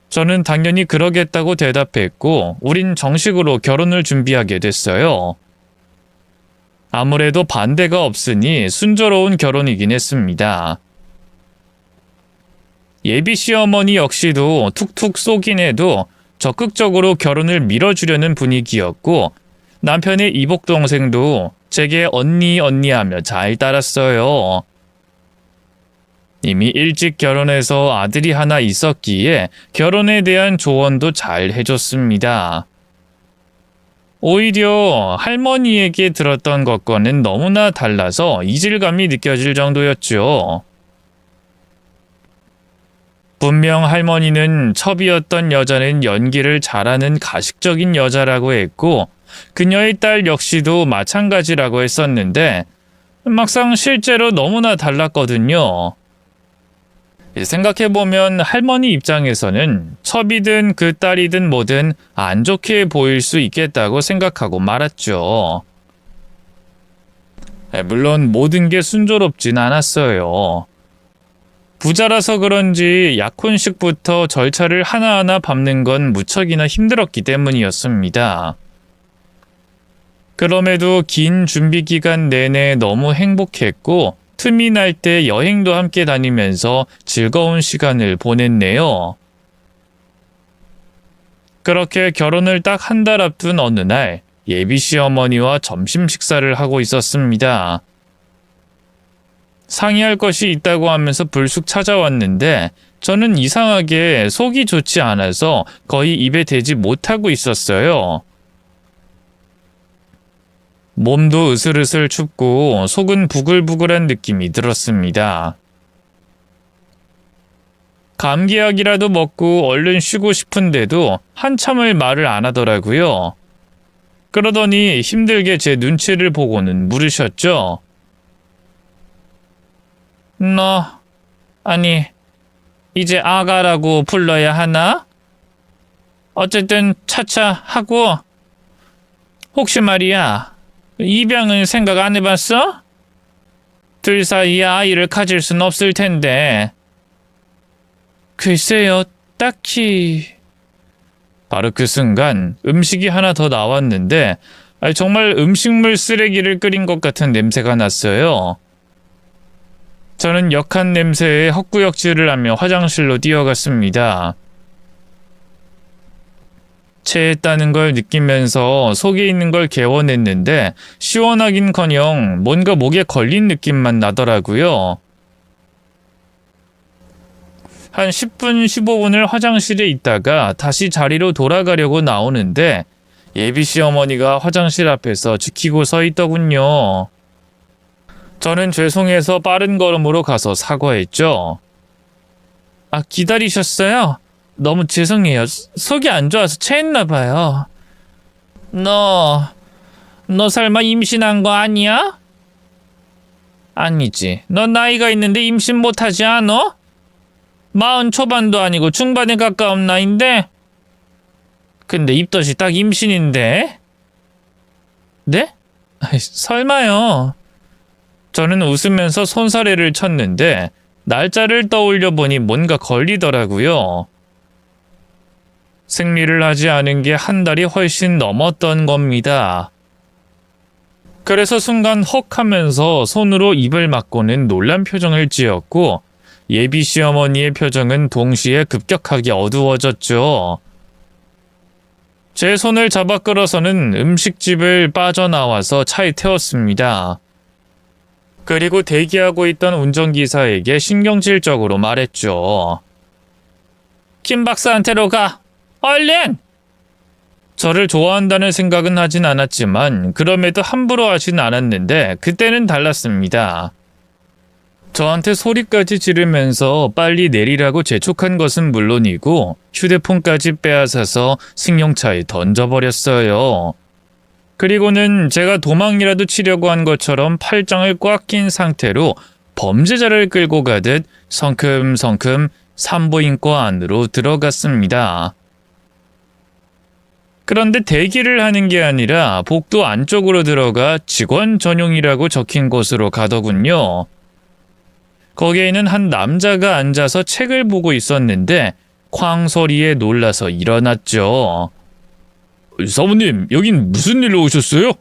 저는 당연히 그러겠다고 대답했고 우린 정식으로 결혼을 준비하게 됐어요. 아무래도 반대가 없으니 순조로운 결혼이긴 했습니다. 예비 시어머니 역시도 툭툭 쏘긴 해도 적극적으로 결혼을 밀어주려는 분위기였고 남편의 이복 동생도 제게 언니하며 잘 따랐어요. 이미 일찍 결혼해서 아들이 하나 있었기에 결혼에 대한 조언도 잘 해줬습니다. 오히려 할머니에게 들었던 것과는 너무나 달라서 이질감이 느껴질 정도였죠. 분명 할머니는 첩이었던 여자는 연기를 잘하는 가식적인 여자라고 했고 그녀의 딸 역시도 마찬가지라고 했었는데 막상 실제로 너무나 달랐거든요. 생각해보면 할머니 입장에서는 첩이든 그 딸이든 뭐든 안 좋게 보일 수 있겠다고 생각하고 말았죠. 물론 모든 게 순조롭진 않았어요. 부자라서 그런지 약혼식부터 절차를 하나하나 밟는 건 무척이나 힘들었기 때문이었습니다. 그럼에도 긴 준비 기간 내내 너무 행복했고 틈이 날 때 여행도 함께 다니면서 즐거운 시간을 보냈네요. 그렇게 결혼을 딱 한 달 앞둔 어느 날 예비 시어머니와 점심 식사를 하고 있었습니다. 상의할 것이 있다고 하면서 불쑥 찾아왔는데 저는 이상하게 속이 좋지 않아서 거의 입에 대지 못하고 있었어요. 몸도 으슬으슬 춥고 속은 부글부글한 느낌이 들었습니다. 감기약이라도 먹고 얼른 쉬고 싶은데도 한참을 말을 안 하더라고요. 그러더니 힘들게 제 눈치를 보고는 물으셨죠. 너, 아니, 이제 아가라고 불러야 하나? 어쨌든 차차 하고, 혹시 말이야, 입양은 생각 안 해봤어? 둘 사이에 아이를 가질 순 없을 텐데. 글쎄요, 딱히... 바로 그 순간 음식이 하나 더 나왔는데 정말 음식물 쓰레기를 끓인 것 같은 냄새가 났어요. 저는 역한 냄새에 헛구역질을 하며 화장실로 뛰어갔습니다. 체했다는 걸 느끼면서 속에 있는 걸 개워냈는데 시원하긴커녕 뭔가 목에 걸린 느낌만 나더라고요. 한 10분, 15분을 화장실에 있다가 다시 자리로 돌아가려고 나오는데 예비 시어머니가 화장실 앞에서 지키고 서 있더군요. 저는 죄송해서 빠른 걸음으로 가서 사과했죠. 아, 기다리셨어요? 너무 죄송해요. 속이 안 좋아서 체했나 봐요. 너 설마 임신한 거 아니야? 아니지. 너 나이가 있는데 임신 못하지 않아? 40 초반도 아니고 중반에 가까운 나이인데? 근데 입덧이 딱 임신인데? 네? 설마요. 저는 웃으면서 손사래를 쳤는데 날짜를 떠올려 보니 뭔가 걸리더라고요. 생리를 하지 않은 게 한 달이 훨씬 넘었던 겁니다. 그래서 순간 헉 하면서 손으로 입을 막고는 놀란 표정을 지었고 예비 시어머니의 표정은 동시에 급격하게 어두워졌죠. 제 손을 잡아 끌어서는 음식집을 빠져나와서 차에 태웠습니다. 그리고 대기하고 있던 운전기사에게 신경질적으로 말했죠. 김 박사한테로 가! 얼른! 저를 좋아한다는 생각은 하진 않았지만 그럼에도 함부로 하진 않았는데 그때는 달랐습니다. 저한테 소리까지 지르면서 빨리 내리라고 재촉한 것은 물론이고 휴대폰까지 빼앗아서 승용차에 던져버렸어요. 그리고는 제가 도망이라도 치려고 한 것처럼 팔짱을 꽉 낀 상태로 범죄자를 끌고 가듯 성큼성큼 산부인과 안으로 들어갔습니다. 그런데 대기를 하는 게 아니라 복도 안쪽으로 들어가 직원 전용이라고 적힌 곳으로 가더군요. 거기에는 한 남자가 앉아서 책을 보고 있었는데 쾅 소리에 놀라서 일어났죠. 사모님, 여긴 무슨 일로 오셨어요?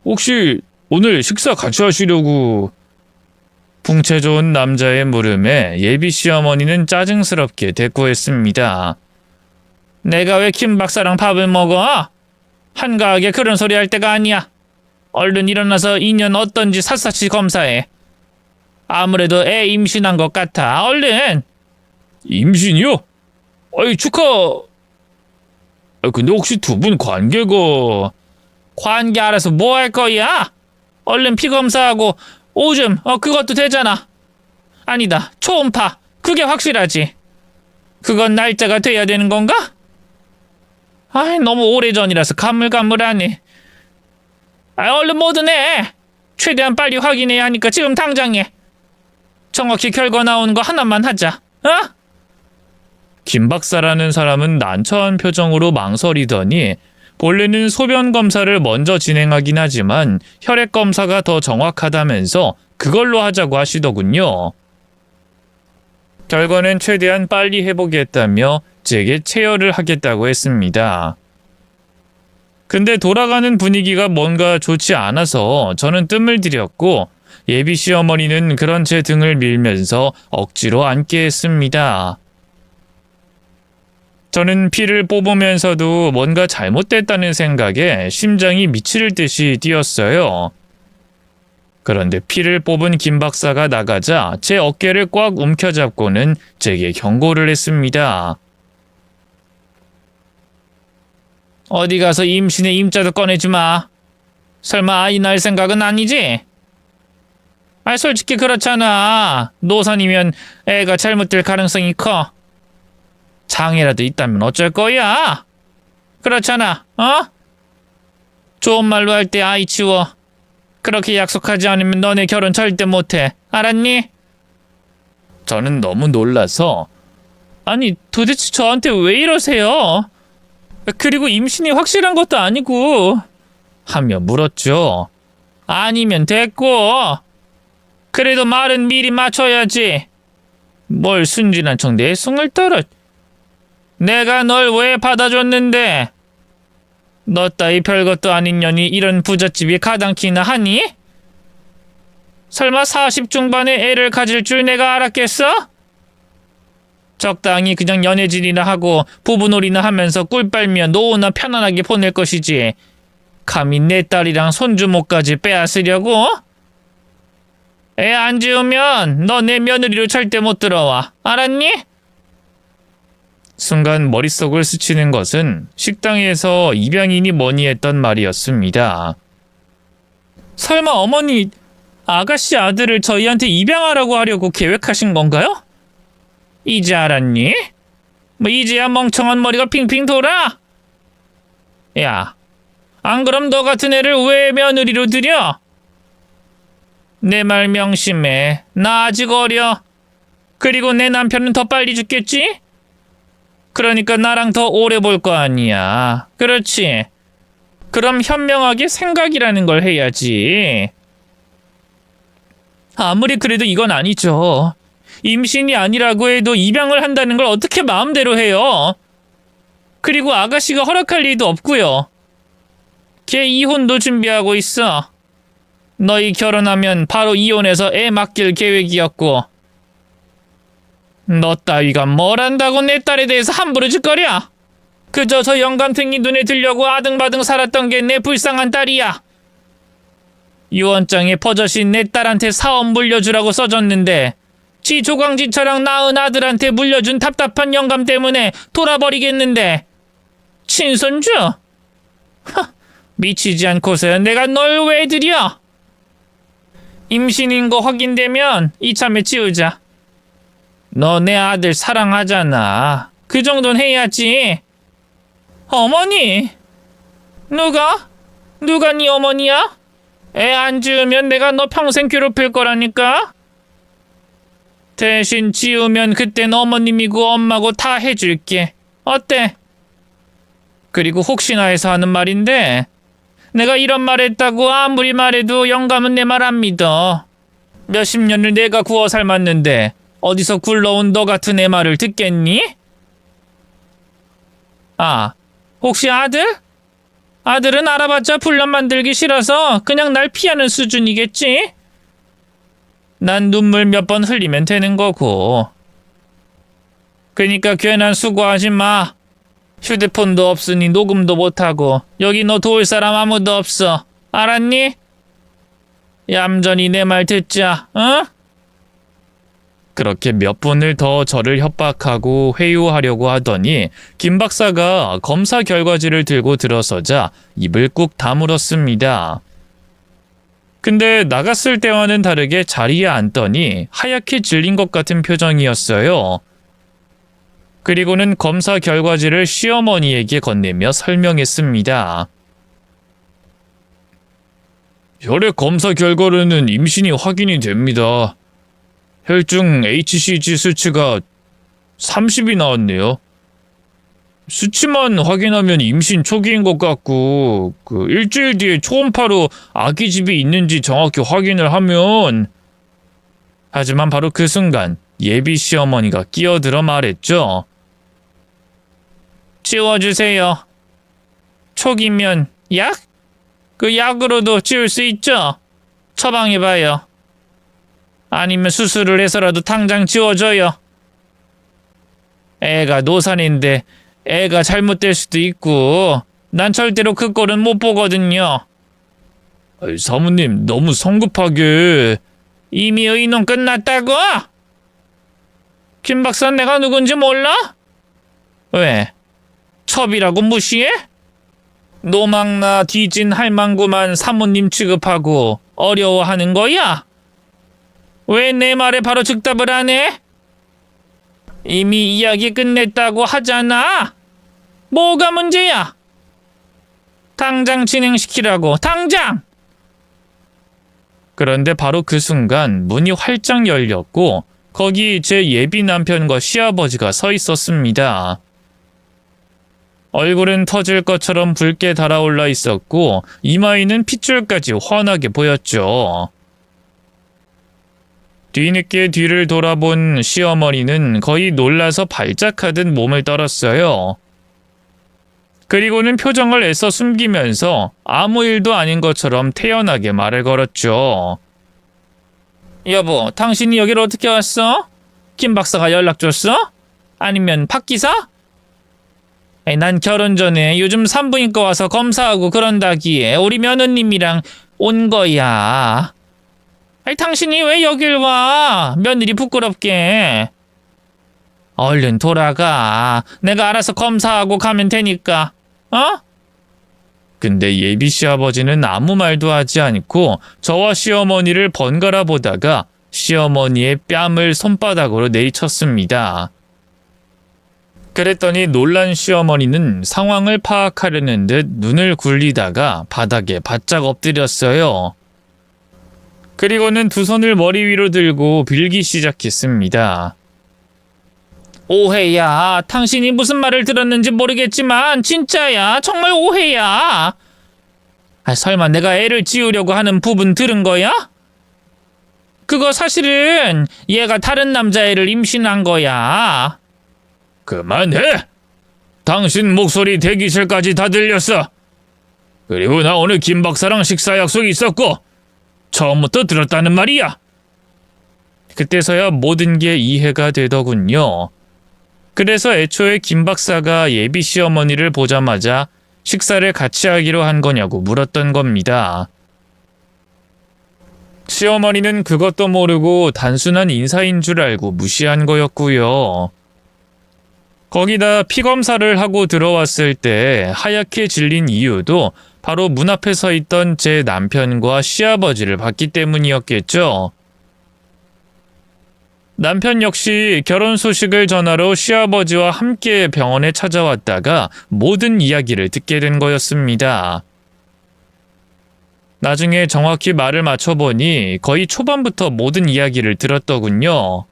혹시 오늘 식사 같이 하시려고... 풍채 좋은 남자의 물음에 예비 시어머니는 짜증스럽게 대꾸했습니다. 내가 왜 김 박사랑 밥을 먹어? 한가하게 그런 소리 할 때가 아니야. 얼른 일어나서 인연 어떤지 샅샅이 검사해. 아무래도 애 임신한 것 같아. 얼른! 임신이요? 아이, 축하... 근데 혹시 두 분 관계가... 관계 알아서 뭐 할 거야? 얼른 피 검사하고 오줌, 그것도 되잖아. 아니다, 초음파. 그게 확실하지. 그건 날짜가 돼야 되는 건가? 아이, 너무 오래전이라서 가물가물하네. 얼른 뭐든 해. 최대한 빨리 확인해야 하니까 지금 당장 해. 정확히 결과 나오는 거 하나만 하자. 어? 김 박사라는 사람은 난처한 표정으로 망설이더니 본래는 소변 검사를 먼저 진행하긴 하지만 혈액 검사가 더 정확하다면서 그걸로 하자고 하시더군요. 결과는 최대한 빨리 해보겠다며 제게 체열을 하겠다고 했습니다. 근데 돌아가는 분위기가 뭔가 좋지 않아서 저는 뜸을 들였고 예비 시어머니는 그런 제 등을 밀면서 억지로 앉게 했습니다. 저는 피를 뽑으면서도 뭔가 잘못됐다는 생각에 심장이 미칠 듯이 뛰었어요. 그런데 피를 뽑은 김 박사가 나가자 제 어깨를 꽉 움켜잡고는 제게 경고를 했습니다. 어디 가서 임신의 임자도 꺼내지 마. 설마 아이 낳을 생각은 아니지? 솔직히 그렇잖아. 노산이면 애가 잘못될 가능성이 커. 장애라도 있다면 어쩔 거야? 그렇잖아, 좋은 말로 할 때 아이 치워. 그렇게 약속하지 않으면 너네 결혼 절대 못해. 알았니? 저는 너무 놀라서 아니 도대체 저한테 왜 이러세요? 그리고 임신이 확실한 것도 아니고 하며 물었죠. 아니면 됐고 그래도 말은 미리 맞춰야지. 뭘 순진한 척 내숭을 떨어. 내가 널 왜 받아줬는데 너 따위 별것도 아닌 년이 이런 부잣집이 가당키나 하니? 설마 40 중반에 애를 가질 줄 내가 알았겠어? 적당히 그냥 연애질이나 하고 부부놀이나 하면서 꿀 빨며 노후나 편안하게 보낼 것이지. 감히 내 딸이랑 손주모까지 빼앗으려고? 애 안 지우면 너 내 며느리로 절대 못 들어와. 알았니? 순간 머릿속을 스치는 것은 식당에서 입양인이 뭐니 했던 말이었습니다. 설마 어머니 아가씨 아들을 저희한테 입양하라고 하려고 계획하신 건가요? 이제 알았니? 이제야 멍청한 머리가 핑핑 돌아? 야, 안 그럼 너 같은 애를 왜 며느리로 들여? 내 말 명심해. 나 아직 어려. 그리고 내 남편은 더 빨리 죽겠지? 그러니까 나랑 더 오래 볼 거 아니야. 그렇지? 그럼 현명하게 생각이라는 걸 해야지. 아무리 그래도 이건 아니죠. 임신이 아니라고 해도 입양을 한다는 걸 어떻게 마음대로 해요? 그리고 아가씨가 허락할 리도 없고요. 걔 이혼도 준비하고 있어. 너희 결혼하면 바로 이혼해서 애 맡길 계획이었고. 너 따위가 뭘 안다고 내 딸에 대해서 함부로 짓거려? 그저 저 영감탱이 눈에 들려고 아등바등 살았던 게 내 불쌍한 딸이야. 유언장에 버젓이 내 딸한테 사업 물려주라고 써줬는데 지 조광지처럼 낳은 아들한테 물려준 답답한 영감 때문에 돌아버리겠는데 친손주? 미치지 않고서야 내가 널 왜 들여? 임신인 거 확인되면 이참에 지우자. 너 내 아들 사랑하잖아. 그 정도는 해야지. 어머니! 누가 네 어머니야? 애 안 지우면 내가 너 평생 괴롭힐 거라니까? 대신 지우면 그땐 어머님이고 엄마고 다 해줄게. 어때? 그리고 혹시나 해서 하는 말인데 내가 이런 말 했다고 아무리 말해도 영감은 내 말 안 믿어. 몇십 년을 내가 구워 삶았는데 어디서 굴러온 너 같은 애 말을 듣겠니? 아, 혹시 아들? 아들은 알아봤자 불련 만들기 싫어서 그냥 날 피하는 수준이겠지? 난 눈물 몇 번 흘리면 되는 거고. 그니까 괜한 수고하지 마. 휴대폰도 없으니 녹음도 못하고 여기 너 도울 사람 아무도 없어. 알았니? 얌전히 내 말 듣자, 응? 그렇게 몇 분을 더 저를 협박하고 회유하려고 하더니 김 박사가 검사 결과지를 들고 들어서자 입을 꾹 다물었습니다. 근데 나갔을 때와는 다르게 자리에 앉더니 하얗게 질린 것 같은 표정이었어요. 그리고는 검사 결과지를 시어머니에게 건네며 설명했습니다. 혈액 검사 결과로는 임신이 확인이 됩니다. 혈중 HCG 수치가 30이 나왔네요. 수치만 확인하면 임신 초기인 것 같고 일주일 뒤에 초음파로 아기집이 있는지 정확히 확인을 하면. 하지만 바로 그 순간 예비 시어머니가 끼어들어 말했죠. 지워주세요. 초기면 약? 그 약으로도 지울 수 있죠? 처방해봐요. 아니면 수술을 해서라도 당장 지워줘요. 애가 노산인데 애가 잘못될 수도 있고 난 절대로 그 꼴은 못 보거든요. 사모님 너무 성급하게. 이미 의논 끝났다고? 김 박사는 내가 누군지 몰라? 왜? 첩이라고 무시해? 노망나 뒤진 할망구만 사모님 취급하고 어려워하는 거야? 왜 내 말에 바로 즉답을 안 해? 이미 이야기 끝냈다고 하잖아. 뭐가 문제야? 당장 진행시키라고, 당장! 그런데 바로 그 순간 문이 활짝 열렸고 거기 제 예비 남편과 시아버지가 서 있었습니다. 얼굴은 터질 것처럼 붉게 달아올라 있었고 이마에는 핏줄까지 환하게 보였죠. 뒤늦게 뒤를 돌아본 시어머니는 거의 놀라서 발작하듯 몸을 떨었어요. 그리고는 표정을 애써 숨기면서 아무 일도 아닌 것처럼 태연하게 말을 걸었죠. 여보, 당신이 여기를 어떻게 왔어? 김 박사가 연락 줬어? 아니면 박 기사? 난 결혼 전에 요즘 산부인과 와서 검사하고 그런다기에 우리 며느님이랑 온 거야. 당신이 왜 여길 와? 며느리 부끄럽게. 얼른 돌아가. 내가 알아서 검사하고 가면 되니까. 어? 근데 예비 시아버지는 아무 말도 하지 않고 저와 시어머니를 번갈아 보다가 시어머니의 뺨을 손바닥으로 내리쳤습니다. 그랬더니 놀란 시어머니는 상황을 파악하려는 듯 눈을 굴리다가 바닥에 바짝 엎드렸어요. 그리고는 두 손을 머리 위로 들고 빌기 시작했습니다. 오해야. 당신이 무슨 말을 들었는지 모르겠지만 진짜야. 정말 오해야. 설마 내가 애를 지우려고 하는 부분 들은 거야? 그거 사실은 얘가 다른 남자애를 임신한 거야. 그만해! 당신 목소리 대기실까지 다 들렸어. 그리고 나 오늘 김 박사랑 식사 약속이 있었고 처음부터 들었다는 말이야. 그때서야 모든 게 이해가 되더군요. 그래서 애초에 김 박사가 예비 시어머니를 보자마자 식사를 같이 하기로 한 거냐고 물었던 겁니다. 시어머니는 그것도 모르고 단순한 인사인 줄 알고 무시한 거였고요. 거기다 피검사를 하고 들어왔을 때 하얗게 질린 이유도 바로 문 앞에 서 있던 제 남편과 시아버지를 봤기 때문이었겠죠. 남편 역시 결혼 소식을 전하러 시아버지와 함께 병원에 찾아왔다가 모든 이야기를 듣게 된 거였습니다. 나중에 정확히 말을 맞춰보니 거의 초반부터 모든 이야기를 들었더군요.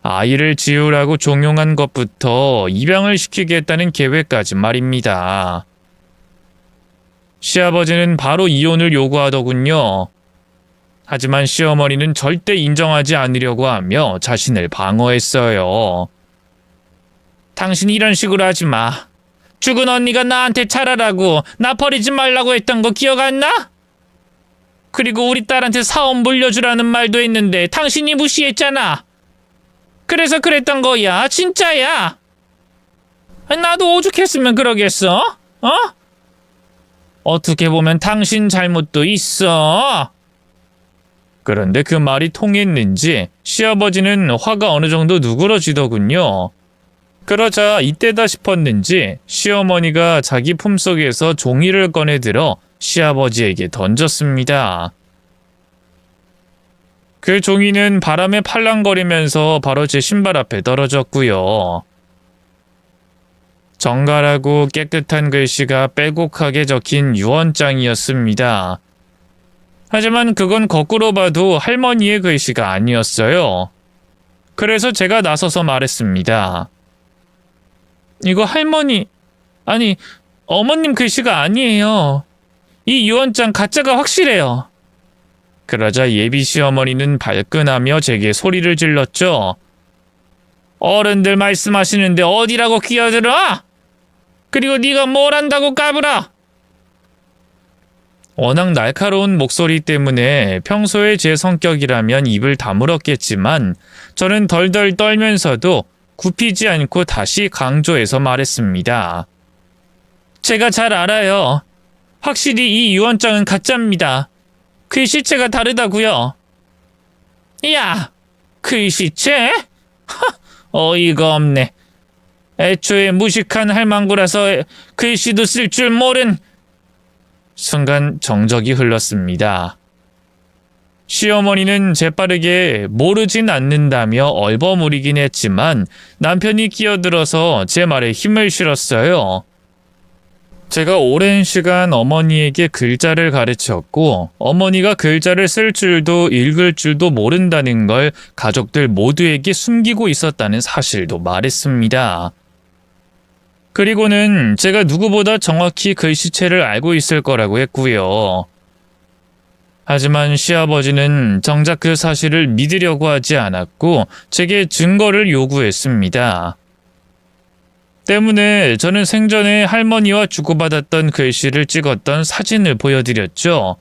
아이를 지우라고 종용한 것부터 입양을 시키겠다는 계획까지 말입니다. 시아버지는 바로 이혼을 요구하더군요. 하지만 시어머니는 절대 인정하지 않으려고 하며 자신을 방어했어요. 당신이 이런 식으로 하지 마. 죽은 언니가 나한테 잘하라고 나 버리지 말라고 했던 거 기억 안 나? 그리고 우리 딸한테 사업 물려주라는 말도 했는데 당신이 무시했잖아. 그래서 그랬던 거야. 진짜야. 나도 오죽했으면 그러겠어? 어? 어떻게 보면 당신 잘못도 있어. 그런데 그 말이 통했는지 시아버지는 화가 어느 정도 누그러지더군요. 그러자 이때다 싶었는지 시어머니가 자기 품속에서 종이를 꺼내들어 시아버지에게 던졌습니다. 그 종이는 바람에 팔랑거리면서 바로 제 신발 앞에 떨어졌고요. 정갈하고 깨끗한 글씨가 빼곡하게 적힌 유언장이었습니다. 하지만 그건 거꾸로 봐도 할머니의 글씨가 아니었어요. 그래서 제가 나서서 말했습니다. 이거 할머니, 아니 어머님 글씨가 아니에요. 이 유언장 가짜가 확실해요. 그러자 예비 시어머니는 발끈하며 제게 소리를 질렀죠. 어른들 말씀하시는데 어디라고 끼어들어? 그리고 네가 뭘 안다고 까불어? 워낙 날카로운 목소리 때문에 평소에 제 성격이라면 입을 다물었겠지만 저는 덜덜 떨면서도 굽히지 않고 다시 강조해서 말했습니다. 제가 잘 알아요. 확실히 이 유언장은 가짜입니다. 글씨체가 다르다고요. 야, 글씨체? 어이가 없네. 애초에 무식한 할망구라서 글씨도 쓸 줄 모른. 순간 정적이 흘렀습니다. 시어머니는 재빠르게 모르진 않는다며 얼버무리긴 했지만 남편이 끼어들어서 제 말에 힘을 실었어요. 제가 오랜 시간 어머니에게 글자를 가르쳤고 어머니가 글자를 쓸 줄도 읽을 줄도 모른다는 걸 가족들 모두에게 숨기고 있었다는 사실도 말했습니다. 그리고는 제가 누구보다 정확히 글씨체를 알고 있을 거라고 했고요. 하지만 시아버지는 정작 그 사실을 믿으려고 하지 않았고 제게 증거를 요구했습니다. 때문에 저는 생전에 할머니와 주고받았던 글씨를 찍었던 사진을 보여드렸죠.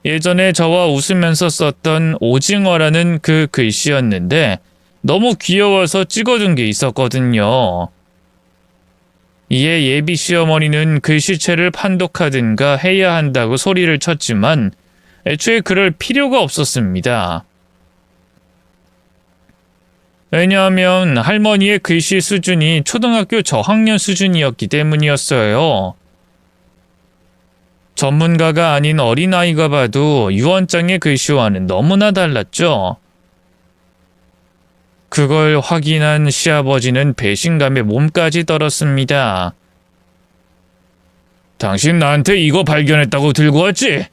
예전에 저와 웃으면서 썼던 오징어라는 그 글씨였는데 너무 귀여워서 찍어둔 게 있었거든요. 이에 예비 시어머니는 글씨체를 판독하든가 해야 한다고 소리를 쳤지만 애초에 그럴 필요가 없었습니다. 왜냐하면 할머니의 글씨 수준이 초등학교 저학년 수준이었기 때문이었어요. 전문가가 아닌 어린아이가 봐도 유언장의 글씨와는 너무나 달랐죠. 그걸 확인한 시아버지는 배신감에 몸까지 떨었습니다. 당신 나한테 이거 발견했다고 들고 왔지?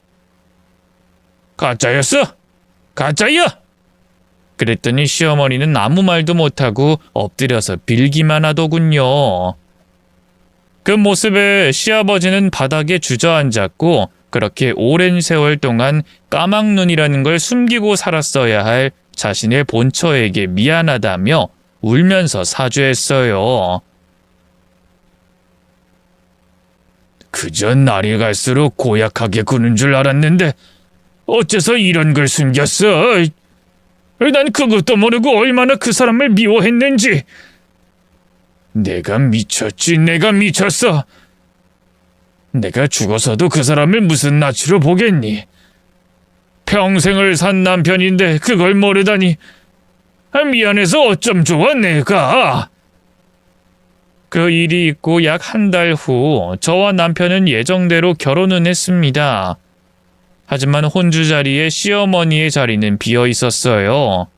가짜였어? 가짜야? 그랬더니 시어머니는 아무 말도 못하고 엎드려서 빌기만 하더군요. 그 모습에 시아버지는 바닥에 주저앉았고 그렇게 오랜 세월 동안 까막눈이라는 걸 숨기고 살았어야 할 자신의 본처에게 미안하다며 울면서 사죄했어요. 그저 날이 갈수록 고약하게 구는 줄 알았는데 어째서 이런 걸 숨겼어? 난 그것도 모르고 얼마나 그 사람을 미워했는지. 내가 미쳤지, 내가 미쳤어. 내가 죽어서도 그 사람을 무슨 낯으로 보겠니? 평생을 산 남편인데 그걸 모르다니. 미안해서 어쩜 좋아 내가. 그 일이 있고 약 한 달 후 저와 남편은 예정대로 결혼은 했습니다. 하지만 혼주 자리에 시어머니의 자리는 비어 있었어요.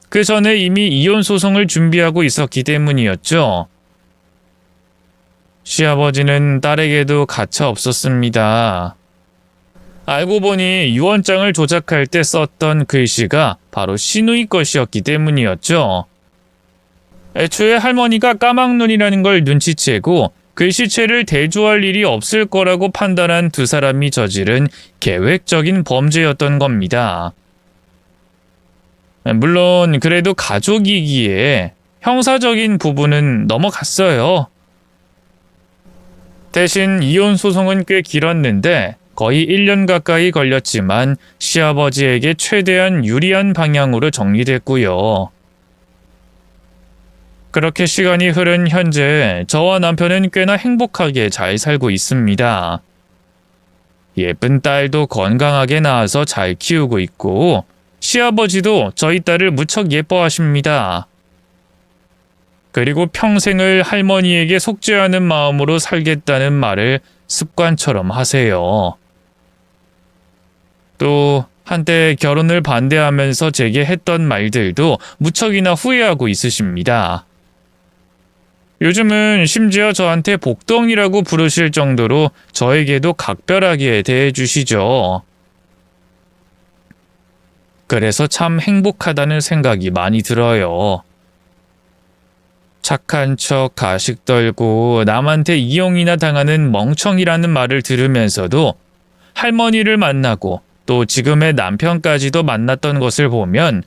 그 전에 이미 이혼 소송을 준비하고 있었기 때문이었죠. 시아버지는 딸에게도 가차 없었습니다. 알고 보니 유언장을 조작할 때 썼던 글씨가 바로 시누이 것이었기 때문이었죠. 애초에 할머니가 까막눈이라는 걸 눈치채고 글씨체를 대조할 일이 없을 거라고 판단한 두 사람이 저지른 계획적인 범죄였던 겁니다. 물론 그래도 가족이기에 형사적인 부분은 넘어갔어요. 대신 이혼 소송은 꽤 길었는데 거의 1년 가까이 걸렸지만 시아버지에게 최대한 유리한 방향으로 정리됐고요. 그렇게 시간이 흐른 현재 저와 남편은 꽤나 행복하게 잘 살고 있습니다. 예쁜 딸도 건강하게 낳아서 잘 키우고 있고 시아버지도 저희 딸을 무척 예뻐하십니다. 그리고 평생을 할머니에게 속죄하는 마음으로 살겠다는 말을 습관처럼 하세요. 또 한때 결혼을 반대하면서 제게 했던 말들도 무척이나 후회하고 있으십니다. 요즘은 심지어 저한테 복덩이라고 부르실 정도로 저에게도 각별하게 대해주시죠. 그래서 참 행복하다는 생각이 많이 들어요. 착한 척 가식 떨고 남한테 이용이나 당하는 멍청이라는 말을 들으면서도 할머니를 만나고 또 지금의 남편까지도 만났던 것을 보면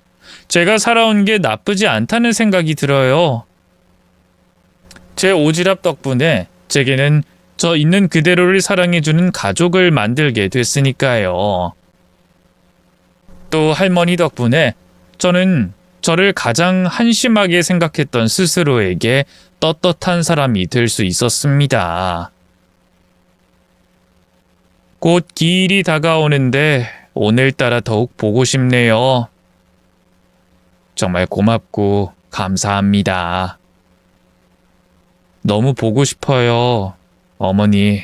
제가 살아온 게 나쁘지 않다는 생각이 들어요. 제 오지랖 덕분에 제게는 저 있는 그대로를 사랑해주는 가족을 만들게 됐으니까요. 또 할머니 덕분에 저는 저를 가장 한심하게 생각했던 스스로에게 떳떳한 사람이 될 수 있었습니다. 곧 기일이 다가오는데 오늘따라 더욱 보고 싶네요. 정말 고맙고 감사합니다. 너무 보고 싶어요, 어머니.